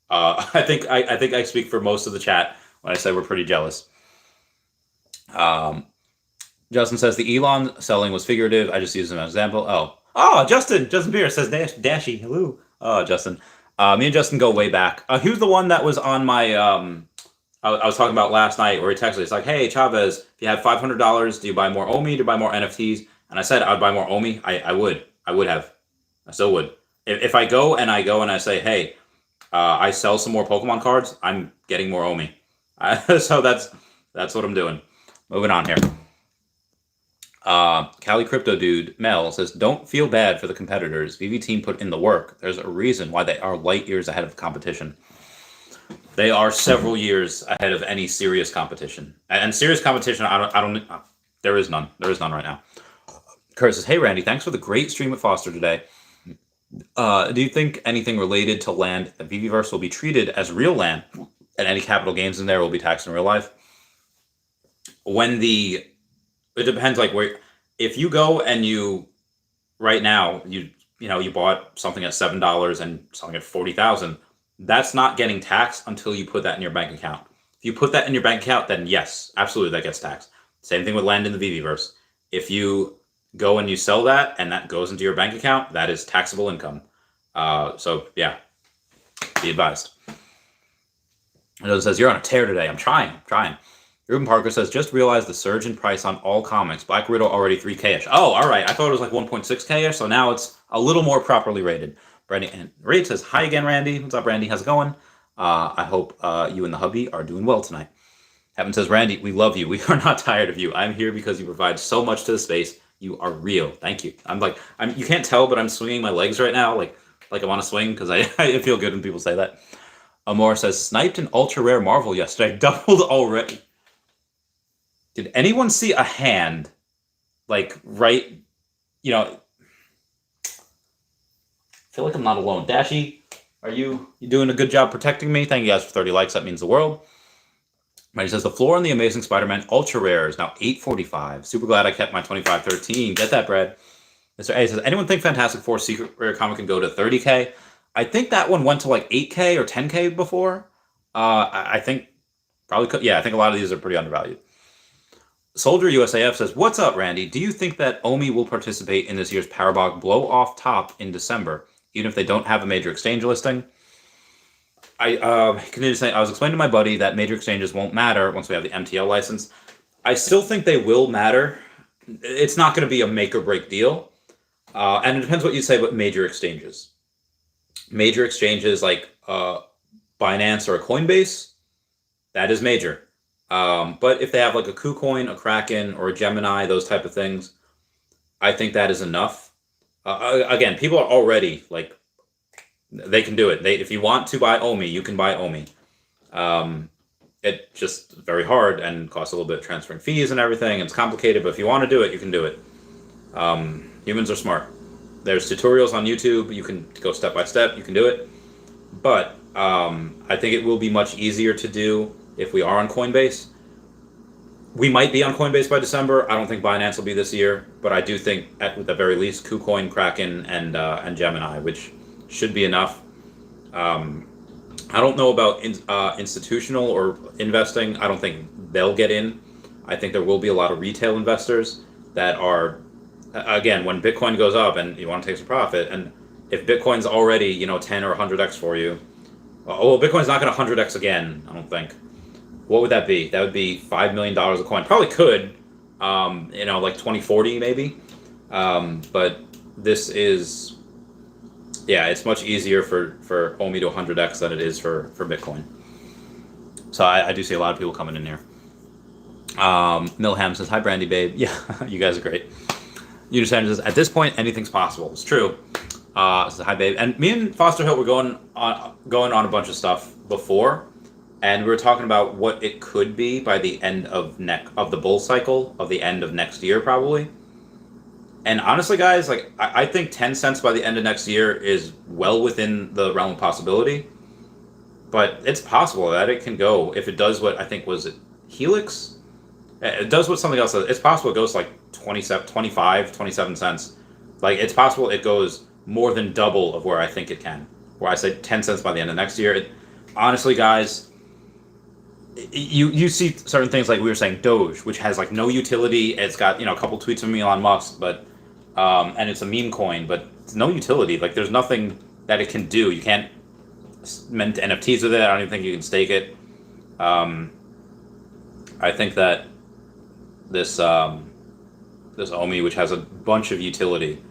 I think I speak for most of the chat when I say we're pretty jealous. Justin says the Elon selling was figurative. I just used him as an example. Justin Pierce says Dashy. Hello. Justin. Me and Justin go way back. He was the one that was on my, I was talking about last night, where he texted me. It's like, hey, Chavez, if you have $500, do you buy more OMI? Do you buy more NFTs? And I said I'd buy more OMI. I would have. I still would. If I go and I say, hey, I sell some more Pokemon cards, I'm getting more OMI. So that's what I'm doing. Moving on here. Cali Crypto Dude Mel says, don't feel bad for the competitors. VV team put in the work. There's a reason why they are light years ahead of competition. They are several years ahead of any serious competition. And serious competition, there is none. There is none right now. Kurt says, hey, Randy, thanks for the great stream at Foster today. Do you think anything related to land at VVverse will be treated as real land, and any capital gains in there will be taxed in real life? It depends, like, where, if you go and right now, you bought something at $7 and selling at $40,000, that's not getting taxed until you put that in your bank account. If you put that in your bank account, then yes, absolutely, that gets taxed. Same thing with land in the VVverse. If you go and you sell that and that goes into your bank account, that is taxable income. So yeah, be advised. It says, you're on a tear today. I'm trying. Ruben Parker says, just realized the surge in price on all comics. Black Widow already 3K-ish. Oh, all right. I thought it was like 1.6K-ish, so now it's a little more properly rated. Brandy and Reed says, hi again, Randy. What's up, Randy? How's it going? I hope you and the hubby are doing well tonight. Heaven says, Randy, we love you. We are not tired of you. I'm here because you provide so much to the space. You are real. Thank you. You can't tell, but I'm swinging my legs right now. Like I want to swing, because I feel good when people say that. Amor says, sniped an ultra rare Marvel yesterday. Doubled already. Did anyone see a hand, like, right, I feel like I'm not alone. Dashy, are you doing a good job protecting me? Thank you guys for 30 likes. That means the world. He says, the floor on the Amazing Spider-Man Ultra Rare is now $8.45. Super glad I kept my $25.13. Get that bread. Mr. A says, anyone think Fantastic Four Secret Rare comic can go to 30K? I think that one went to like 8K or 10K before. I think probably could. Yeah, I think a lot of these are pretty undervalued. Soldier USAF says, what's up, Randy? Do you think that OMI will participate in this year's Parabog blow off top in December, even if they don't have a major exchange listing? I continue to say, I was explaining to my buddy that major exchanges won't matter once we have the MTL license. I still think they will matter. It's not going to be a make or break deal. And it depends what you say about major exchanges. Major exchanges like Binance or a Coinbase, that is major. But if they have like a KuCoin, a Kraken, or a Gemini, those type of things, I think that is enough. Again, people are already like, they can do it. If you want to buy OMI, you can buy OMI. It's just very hard and costs a little bit of transferring fees and everything. It's complicated, but if you want to do it, you can do it. Humans are smart. There's tutorials on YouTube. You can go step by step. You can do it. But I think it will be much easier to do if we are on Coinbase. We might be on Coinbase by December. I don't think Binance will be this year, but I do think at the very least KuCoin, Kraken, and Gemini, which should be enough. I don't know about institutional or investing. I don't think they'll get in. I think there will be a lot of retail investors that are, again, when Bitcoin goes up and you want to take some profit, and if Bitcoin's already 10 or 100x for you, well, Bitcoin's not going to 100x again. I don't think. What would that be? That would be $5 million a coin. Probably could, like 2040 maybe. But this is, yeah, it's much easier for OMI to 100x than it is for Bitcoin. So I do see a lot of people coming in here. Milham says, hi, Brandy, babe. Yeah, you guys are great. Unisander says, at this point, anything's possible. It's true. Says, hi, babe. And me and Foster Hill were going on a bunch of stuff before, and we were talking about what it could be by the end of the bull cycle, of the end of next year, probably. And honestly, guys, like I think 10 cents by the end of next year is well within the realm of possibility. But it's possible that it can go, if it does what I think was it Helix? It does what something else does. It's possible it goes like 27 cents. Like it's possible it goes more than double of where I think it can. Where I say 10 cents by the end of next year. Honestly, guys, you see certain things like we were saying, Doge, which has like no utility. It's got a couple tweets from Elon Musk, but and it's a meme coin, but it's no utility. Like there's nothing that it can do. You can't mint NFTs with it. I don't even think you can stake it. I think that this OMI, which has a bunch of utility,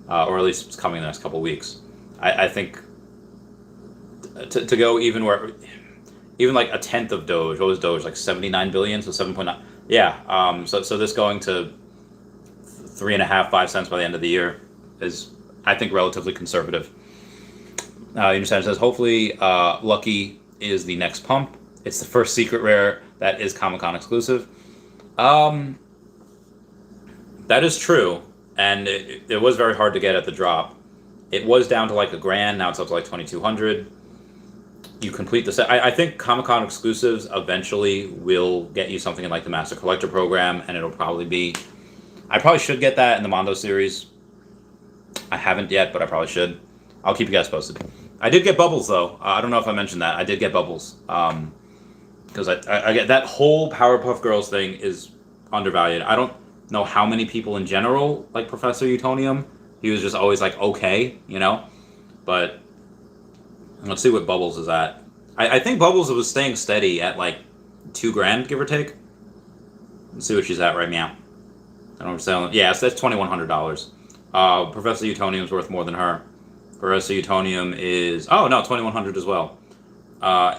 or at least it's coming in the next couple of weeks. I think to go even like a tenth of Doge. What was Doge, like 79 billion? So 7.9. Yeah. So this going to 3.5-5 cents by the end of the year is, I think, relatively conservative. You understand? It says hopefully Lucky is the next pump. It's the first secret rare that is Comic-Con exclusive. That is true, and it was very hard to get at the drop. It was down to like $1,000. Now it's up to like 2,200. You complete the set. I think Comic-Con exclusives eventually will get you something in like the Master Collector program, and it'll probably be. I probably should get that in the Mondo series. I haven't yet, but I probably should. I'll keep you guys posted. I did get Bubbles though. I don't know if I mentioned that. I did get Bubbles. Because I get that whole Powerpuff Girls thing is undervalued. I don't know how many people in general like Professor Utonium. He was just always like okay, but let's see what Bubbles is at. I think Bubbles was staying steady at like $2,000, give or take. Let's see what she's at right now. I don't know. Yeah, so that's $2,100. Professor Utonium's worth more than her. Professor Utonium is $2,100 as well.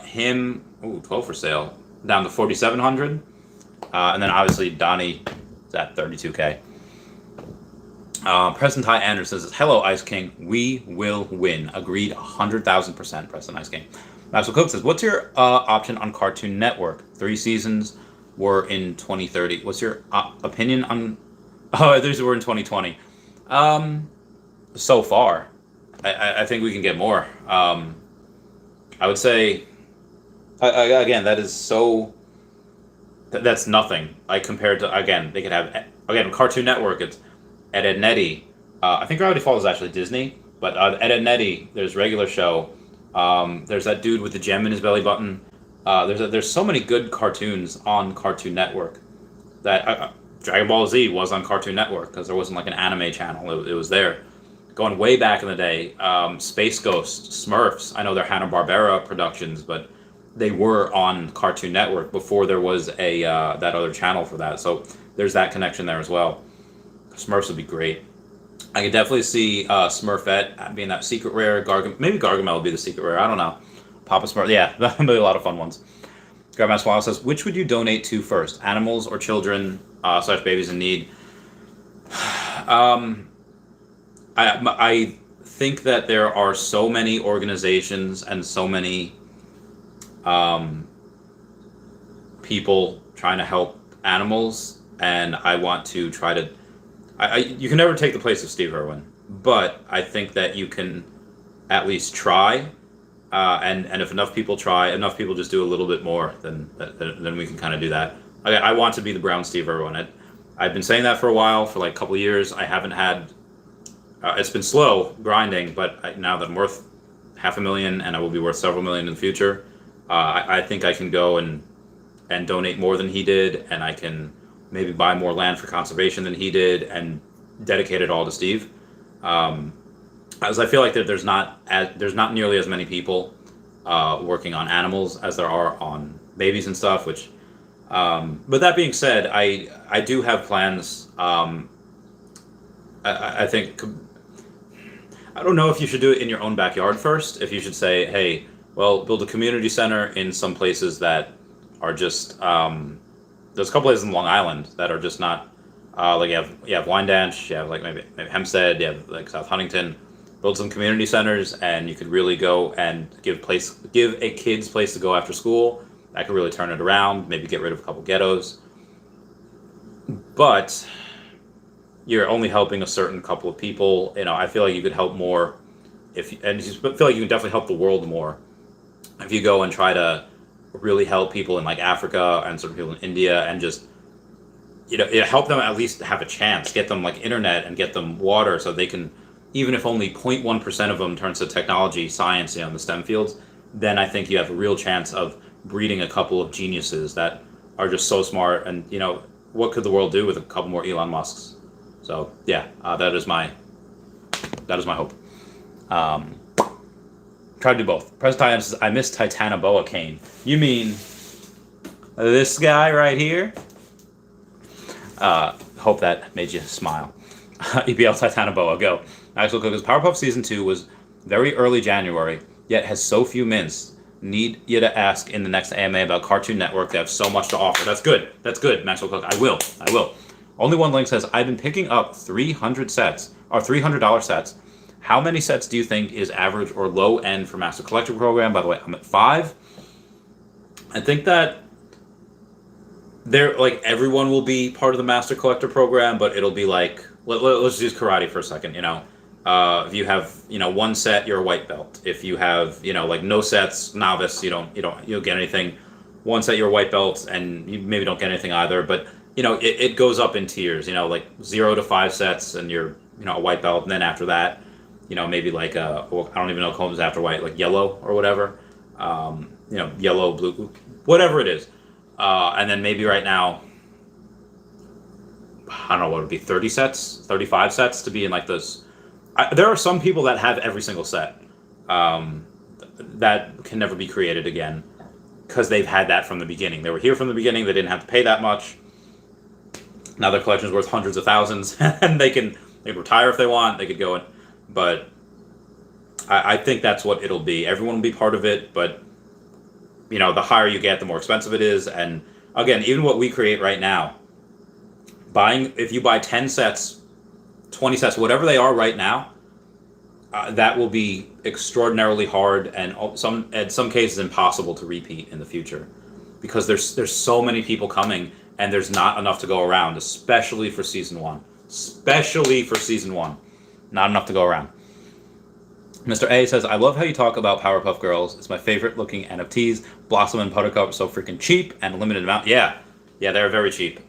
Him. Ooh, 12 for sale. Down to 4,700. And then obviously Donnie is at 32K. Preston Ty Anderson says, hello, Ice King. We will win. Agreed 100,000%, Preston Ice King. Maxwell Cook says, what's your option on Cartoon Network? 3 seasons were in 2030. What's your opinion on... Oh, these were in 2020. So far, I think we can get more. I would say... Again, that is so. That's nothing. Like compared to they could have Cartoon Network. It's Ed, Edd n Eddy. I think Gravity Falls is actually Disney, but Ed, Edd n Eddy. There's regular show. There's that dude with the gem in his belly button. There's so many good cartoons on Cartoon Network. That Dragon Ball Z was on Cartoon Network because there wasn't like an anime channel. It was there. Going way back in the day, Space Ghost, Smurfs. I know they're Hanna-Barbera productions, but they were on Cartoon Network before there was a that other channel for that. So there's that connection there as well. Smurfs would be great. I could definitely see Smurfette being that secret rare. Maybe Gargamel would be the secret rare. I don't know. Papa Smurf. Yeah, that would be a lot of fun ones. Grandmaster Swallow says, which would you donate to first? Animals or children / babies in need? I think that there are so many organizations and so many people trying to help animals, and I want to try to. You can never take the place of Steve Irwin, but I think that you can at least try, and if enough people try, enough people just do a little bit more, then we can kind of do that. I want to be the brown Steve Irwin. I've been saying that for a while, for like a couple of years. I haven't had. It's been slow grinding, but now that I'm worth $500,000 and I will be worth several million in the future. I think I can go and donate more than he did, and I can maybe buy more land for conservation than he did and dedicate it all to Steve. As I feel like that there's not nearly as many people working on animals as there are on babies and stuff. Which, but that being said, I do have plans. I think I don't know if you should do it in your own backyard first. If you should say, hey, well, build a community center in some places that are just there's a couple places in Long Island that are just not like you have Wyandanch, you have like maybe Hempstead, you have like South Huntington. Build some community centers, and you could really go and give a kid's place to go after school. That could really turn it around. Maybe get rid of a couple ghettos. But you're only helping a certain couple of people. You know, I feel like you could help more and you feel like you can definitely help the world more if you go and try to really help people in like Africa and certain people in India, and just help them at least have a chance, get them like internet and get them water so they can. Even if only 0.1% of them turns to technology, science, in the STEM fields, then I think you have a real chance of breeding a couple of geniuses that are just so smart. And, what could the world do with a couple more Elon Musks? So, yeah, that is my hope. Try to do both. President says, I miss Titanoboa cane. You mean this guy right here? Hope that made you smile. EPL Titanoboa, go. Maxwell Cook's Powerpuff Season 2 was very early January, yet has so few mints. Need you to ask in the next AMA about Cartoon Network. They have so much to offer. That's good, Maxwell Cook. I will. Only one link says, I've been picking up 300 sets, or $300 sets. How many sets do you think is average or low end for Master Collector Program? By the way, I'm at 5. I think that everyone will be part of the Master Collector Program, but it'll be like, let's use karate for a second, if you have, 1 set, you're a white belt. If you have, no sets, novice, you don't get anything. 1 set, you're a white belt, and you maybe don't get anything either. But, it goes up in tiers, like 0 to 5 sets, and you're, a white belt. And then after that, maybe like, I don't even know what comes after white, like yellow or whatever. Yellow, blue, whatever it is. And then maybe right now, I don't know what would be 30 sets, 35 sets to be in like this. There are some people that have every single set that can never be created again because they've had that from the beginning. They were here from the beginning. They didn't have to pay that much. Now their collection's worth hundreds of thousands, and they can retire if they want. They could go in, but I think that's what it'll be. Everyone will be part of it, but the higher you get, the more expensive it is. And again, even what we create right now. If you buy 10 sets, 20 sets, whatever they are right now, that will be extraordinarily hard and in some cases impossible to repeat in the future, because there's so many people coming and there's not enough to go around, especially for season 1. Not enough to go around. Mr. A says, I love how you talk about Powerpuff Girls. It's my favorite looking NFTs. Blossom and Buttercup are so freaking cheap and limited amount. Yeah, they're very cheap.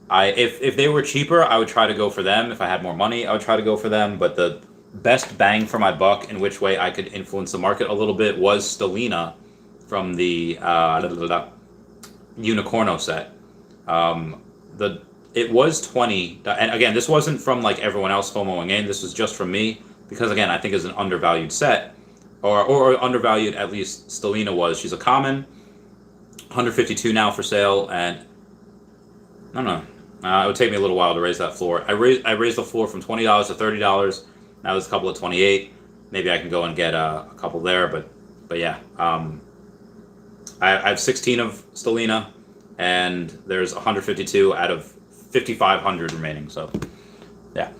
If they were cheaper, I would try to go for them. If I had more money, I would try to go for them. But the best bang for my buck, in which way I could influence the market a little bit, was Stelina from the Unicorno set. It was 20, and again, this wasn't from like everyone else FOMOing in. This was just from me, because again, I think it's an undervalued set, or undervalued, at least Stelina was. She's a common, 152 now for sale, and I don't know. It would take me a little while to raise that floor. I raised the floor from $20 to $30. Now there's a couple of 28. Maybe I can go and get a couple there, but yeah. I have 16 of Stelina, and there's 152 out of 5,500 remaining. So, yeah.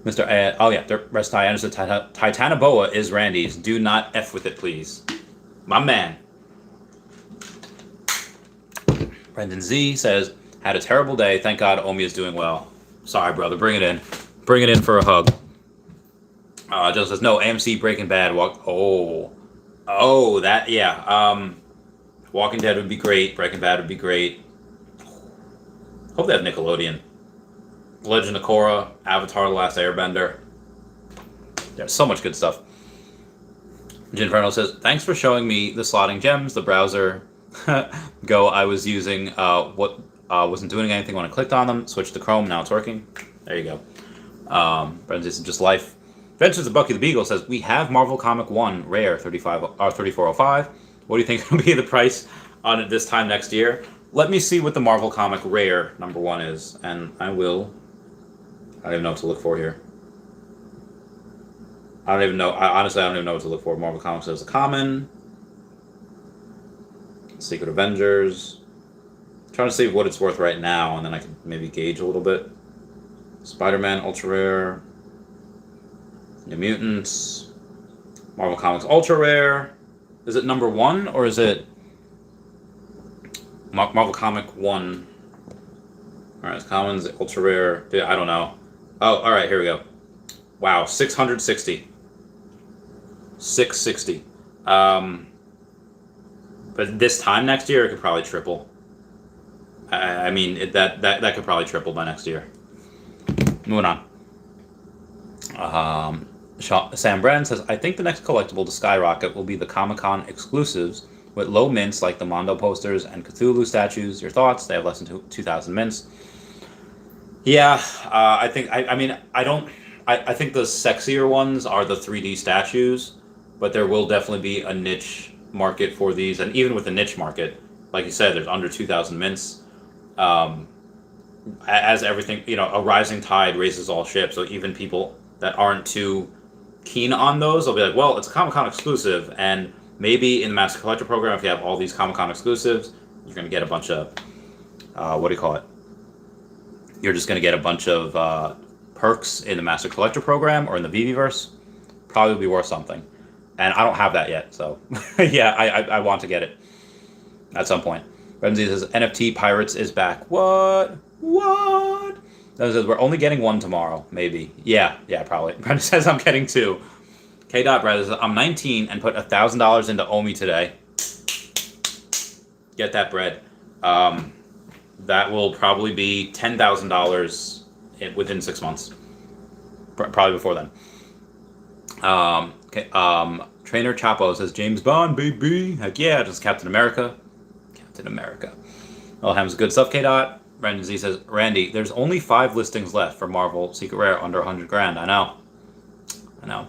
Mr. The rest Anderson, Titanoboa is Randy's. Do not F with it, please. My man. Brendan Z says, had a terrible day. Thank God Omi is doing well. Sorry, brother. Bring it in. Bring it in for a hug. Joe says, no, AMC Breaking Bad. That, yeah. Walking Dead would be great. Breaking Bad would be great. Hope they have Nickelodeon. Legend of Korra. Avatar The Last Airbender. There's so much good stuff. Ginferno says, thanks for showing me the slotting gems. The browser go I was using wasn't doing anything when I clicked on them. Switched to Chrome, now it's working. There you go. Brendan says, just life. Ventures of Bucky the Beagle says, we have Marvel Comic 1 Rare 3405. What do you think will be the price on it this time next year? Let me see what the Marvel Comic Rare #1 is, and I don't even know what to look for here. I don't even know. Honestly, I don't even know what to look for. Marvel Comics says a common. Secret Avengers. I'm trying to see what it's worth right now, and then I can maybe gauge a little bit. Spider-Man Ultra Rare. New Mutants. Marvel Comics Ultra Rare. Is it #1 or is it Marvel Comic 1? Alright, Commons, Ultra Rare. I don't know. Oh, alright, here we go. Wow, 660. 660. But this time next year, it could probably triple. I mean, that could probably triple by next year. Moving on. Sam Brennan says, I think the next collectible to skyrocket will be the Comic-Con exclusives with low mints like the Mondo posters and Cthulhu statues. Your thoughts? They have less than 2,000 mints. Yeah, I think, I think the sexier ones are the 3D statues, but there will definitely be a niche market for these. And even with the niche market, like you said, there's under 2,000 mints. As everything, a rising tide raises all ships. So even people that aren't too keen on those, they'll be like, well, it's a Comic-Con exclusive. And maybe in the Master Collector program, if you have all these Comic-Con exclusives, you're going to get a bunch of, You're just going to get a bunch of perks in the Master Collector program or in the Veveverse. Probably be worth something. And I don't have that yet, so yeah, I want to get it at some point. Renzi says, NFT Pirates is back. What? That says, we're only getting one tomorrow, maybe. Yeah, probably. Brenda says, I'm getting 2. K. Brad says, I'm 19 and put $1,000 into Omi today. Get that bread. That will probably be $10,000 within 6 months. Probably before then. Trainer Chapo says, James Bond, baby. Heck yeah, just Captain America. Well, Ham's good stuff, K. Brandon Z says, Randy, there's only 5 listings left for Marvel Secret Rare under 100 grand. I know.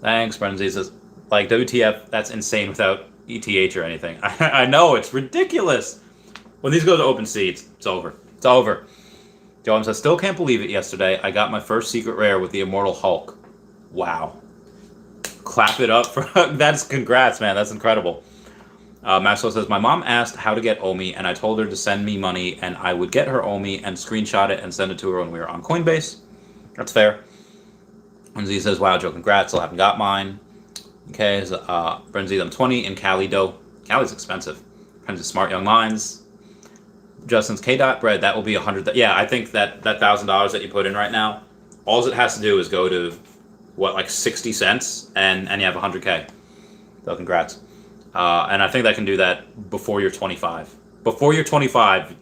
Thanks, Brandon Z says, like, WTF, that's insane without ETH or anything. I know, it's ridiculous. When these go to OpenSea, it's over. Joan says, still can't believe it yesterday. I got my first Secret Rare with the Immortal Hulk. Wow. Clap it up for that's congrats, man. That's incredible. Maxwell says, my mom asked how to get Omi, and I told her to send me money, and I would get her Omi and screenshot it and send it to her when we were on Coinbase. That's fair. And Z says, wow, Joe, congrats. Still haven't got mine. Okay, so, Brenzi, I'm 20 in Cali, though. Cali's expensive. Depends on smart young minds. Justin's K. Bread, that will be 100. Yeah, I think that $1,000 that you put in right now, all it has to do is go to, 60 cents, and you have 100K. So congrats. And I think that can do that before you're 25. Before you're 25,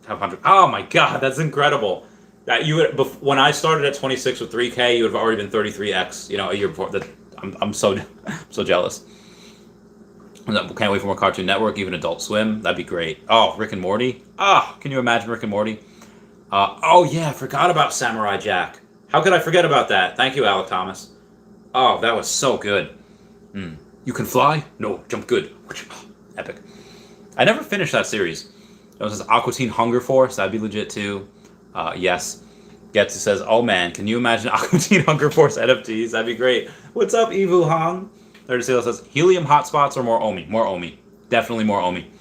have 100. Oh my God, that's incredible. That you would, when I started at 26 with 3K, you would have already been 33x. A year before. That I'm so jealous. Can't wait for more Cartoon Network, even Adult Swim. That'd be great. Oh, Rick and Morty. Can you imagine Rick and Morty? Oh yeah, I forgot about Samurai Jack. How could I forget about that? Thank you, Alec Thomas. Oh, that was so good. You can fly? No, jump good. Epic. I never finished that series. It was this Aqua Teen Hunger Force. That'd be legit too. Yes. Getsu says, oh man, can you imagine Aqua Teen Hunger Force NFTs? That'd be great. What's up, Evu Hong? 30 says, helium hotspots or more Omi? More Omi. Definitely more Omi.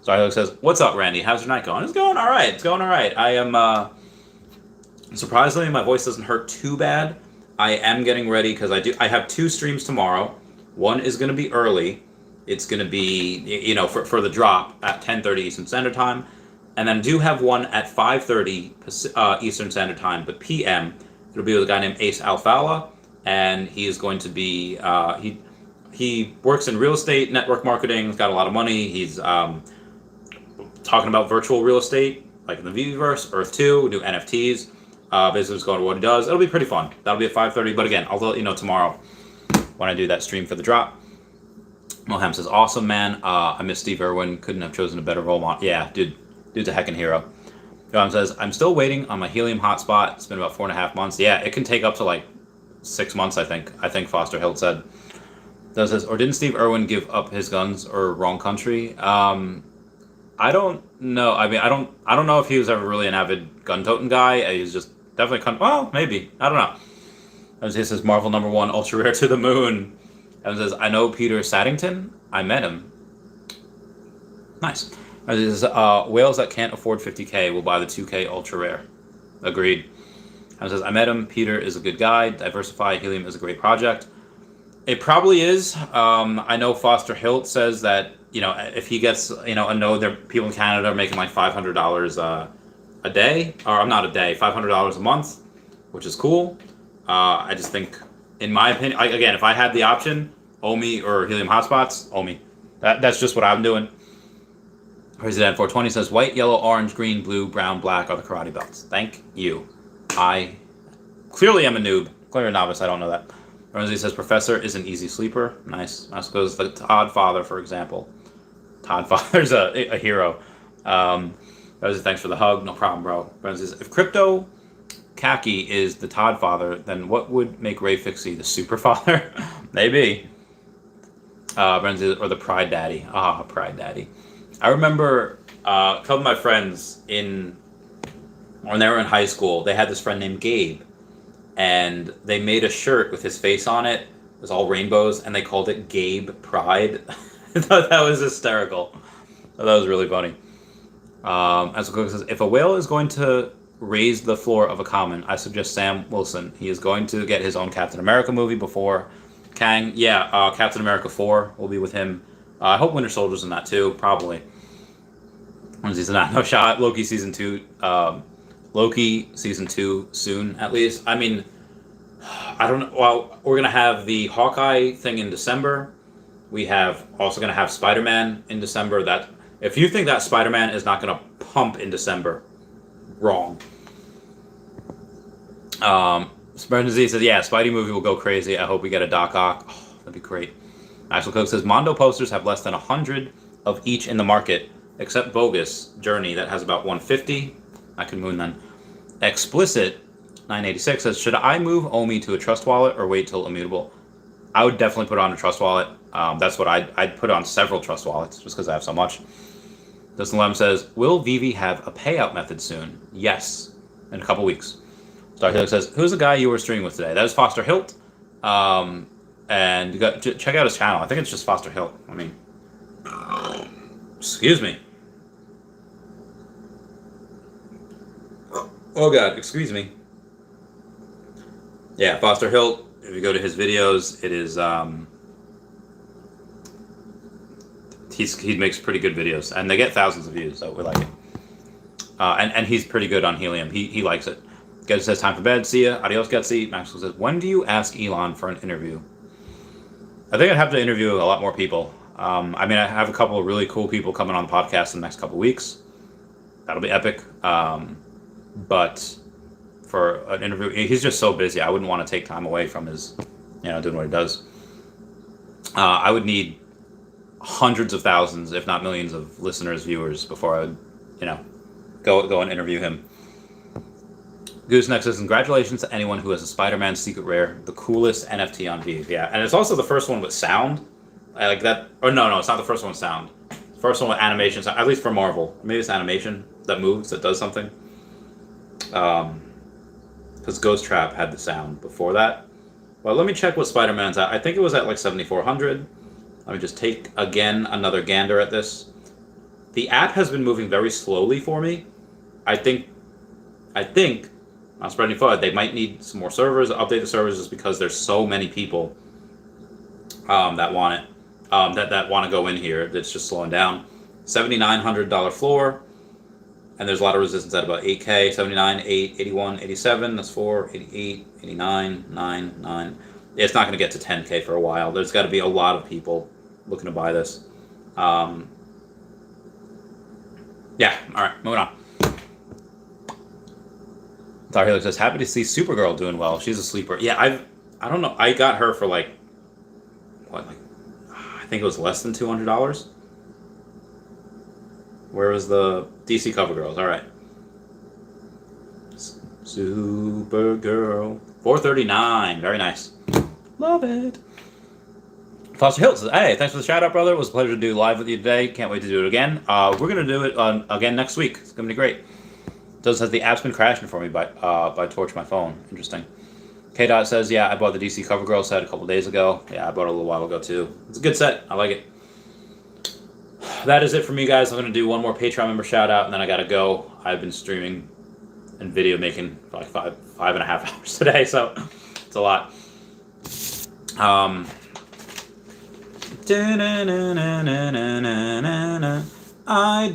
So Alex says, what's up, Randy? How's your night going? It's going all right. I am, surprisingly, my voice doesn't hurt too bad. I am getting ready because I have 2 streams tomorrow. One is going to be early. It's going to be, for the drop at 10:30 Eastern Standard Time. And then I do have one at 5:30 Eastern Standard Time, but PM. It'll be with a guy named Ace Alfala. And he is going to be, he works in real estate, network marketing, he's got a lot of money. He's talking about virtual real estate, like in the Veveverse, Earth 2, do NFTs. Basically just going to what he does. It'll be pretty fun. That'll be at 5:30. But again, I'll let you know tomorrow when I do that stream for the drop. Moham says, awesome, man. I miss Steve Irwin. Couldn't have chosen a better role model. Yeah, dude's a heckin' hero. John says, I'm still waiting on my helium hotspot. It's been about 4.5 months. Yeah, it can take up to like 6 months, I think. I think Foster Hilt said. Does says, or didn't Steve Irwin give up his guns or wrong country? I don't know. I mean, I don't know if he was ever really an avid gun-toting guy. He was just definitely well, maybe. I don't know. As he says, Marvel #1, ultra rare to the moon. And says, I know Peter Saddington. I met him. Nice. As he says, whales that can't afford 50K will buy the 2K ultra rare. Agreed. And says, I met him. Peter is a good guy. Diversify Helium is a great project. It probably is. I know Foster Hilt says that, if he gets, I know there people in Canada are making like $500 a day, or not a day, $500 a month, which is cool. I just think, in my opinion, again, if I had the option, Omi or helium hotspots, Omi. That's just what I'm doing. President 420 says, white, yellow, orange, green, blue, brown, black are the karate belts. Thank you. I clearly am a noob. Clearly a novice. I don't know that. Renzi says, Professor is an easy sleeper. Nice. Nice goes the Todd Father, for example. Todd Father's a hero. Renzi, thanks for the hug. No problem, bro. Renzi says, if crypto khaki is the Todd Father, then what would make Ray Fixie the super father? Maybe. Renzi, or the Pride Daddy. Pride Daddy. I remember a couple of my friends when they were in high school, they had this friend named Gabe. And they made a shirt with his face on it. It was all rainbows, and they called it Gabe Pride. I thought that was hysterical. That was really funny. As Cook says, if a whale is going to raise the floor of a common, I suggest Sam Wilson. He is going to get his own Captain America movie before Kang. Yeah, Captain America 4 will be with him. I hope Winter Soldier's in that too, probably. When season 9, no shot. Loki season 2. Loki season 2 soon, at least. I mean, I don't know. Well, we're gonna have the Hawkeye thing in December. We have also gonna have Spider-Man in December. That if you think that Spider-Man is not gonna pump in December, wrong. Spread Disease says, yeah, Spidey movie will go crazy. I hope we get a Doc Ock. Oh, that'd be great. Axel Cook says, Mondo posters have less than 100 of each in the market, except Bogus Journey that has about 150. I can moon then. Explicit 986 says, should I move Omi to a trust wallet or wait till immutable? I would definitely put it on a trust wallet. That's what I'd put on several trust wallets just because I have so much. Dustin Lem says, will Veve have a payout method soon? Yes, in a couple weeks. Star Helix says, who's the guy you were streaming with today? That is Foster Hilt. And you got check out his channel. I think it's just Foster Hilt. I mean, excuse me. Oh god, excuse me. Yeah, Foster Hilt. If you go to his videos, it is he makes pretty good videos, and they get thousands of views, so we like it. And he's pretty good on helium. He likes it. Guys says time for bed. See ya. Adios, Gutsy. Maxwell says, when do you ask Elon for an interview? I think I'd have to interview a lot more people. I mean, I have a couple of really cool people coming on the podcast in the next couple of weeks. That'll be epic. But for an interview, he's just so busy. I wouldn't want to take time away from his, doing what he does. I would need hundreds of thousands, if not millions, of listeners, viewers before I would, go and interview him. Gooseneck says, congratulations to anyone who has a Spider-Man Secret Rare, the coolest NFT on Veve. Yeah, and it's also the first one with sound. I like that. Or no, it's not the first one with sound. First one with animation, at least for Marvel. Maybe it's animation that moves, that does something. Because Ghost Trap had the sound before that. Well, let me check what Spider-Man's at. I think it was at like 7,400. Let me just take, again, another gander at this. The app has been moving very slowly for me. I think, I'm spreading forward, they might need some more servers, update the servers just because there's so many people that want it, that want to go in here. That's just slowing down. $7,900 floor. And there's a lot of resistance at about 8K, 79, 8, 81, 87, that's 4, 88, 89, 9, 9. It's not going to get to 10K for a while. There's got to be a lot of people looking to buy this. Yeah, all right, moving on. Tar Helix says, happy to see Supergirl doing well. She's a sleeper. Yeah, I don't know. I got her for I I think it was less than $200. Where was the DC cover girls? All right. Supergirl. 439. Very nice. Love it. Foster Hill says, hey, thanks for the shout out, brother. It was a pleasure to do live with you today. Can't wait to do it again. We're going to do it again next week. It's going to be great. Does has the app's been crashing for me by Torch my phone. Interesting. K Dot says, yeah, I bought the DC CoverGirl set a couple days ago. Yeah, I bought it a little while ago too. It's a good set. I like it. That is it for me, guys. I'm going to do one more Patreon member shout out, and then I got to go. I've been streaming and video making for like five and a half hours today, so it's a lot. I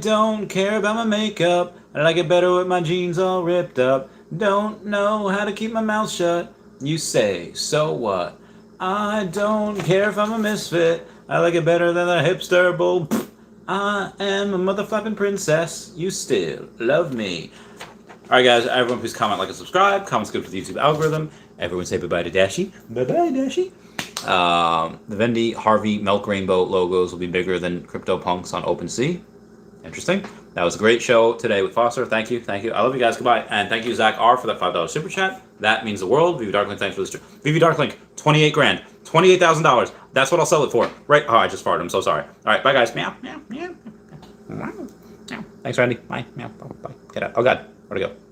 don't care about my makeup. I like it better with my jeans all ripped up. Don't know how to keep my mouth shut. You say, so what? I don't care if I'm a misfit. I like it better than a hipster bull. I am a motherfucking princess. You still love me. Alright guys, everyone please comment, like, and subscribe. Comments good for the YouTube algorithm. Everyone say bye-bye to Dashi. Bye-bye, Dashi. The Vendy Harvey Milk Rainbow logos will be bigger than CryptoPunks on OpenSea. Interesting. That was a great show today with Foster. Thank you. Thank you. I love you guys. Goodbye. And thank you, Zach R, for that $5 super chat. That means the world. Veve Darklink, thanks for this. Veve Darklink, 28 grand. $28,000. That's what I'll sell it for. Right? Oh, I just farted. I'm so sorry. All right. Bye, guys. Meow, meow, meow. Meow. Thanks, Randy. Bye. Meow. Bye. Get out. Oh, God. Where'd it go?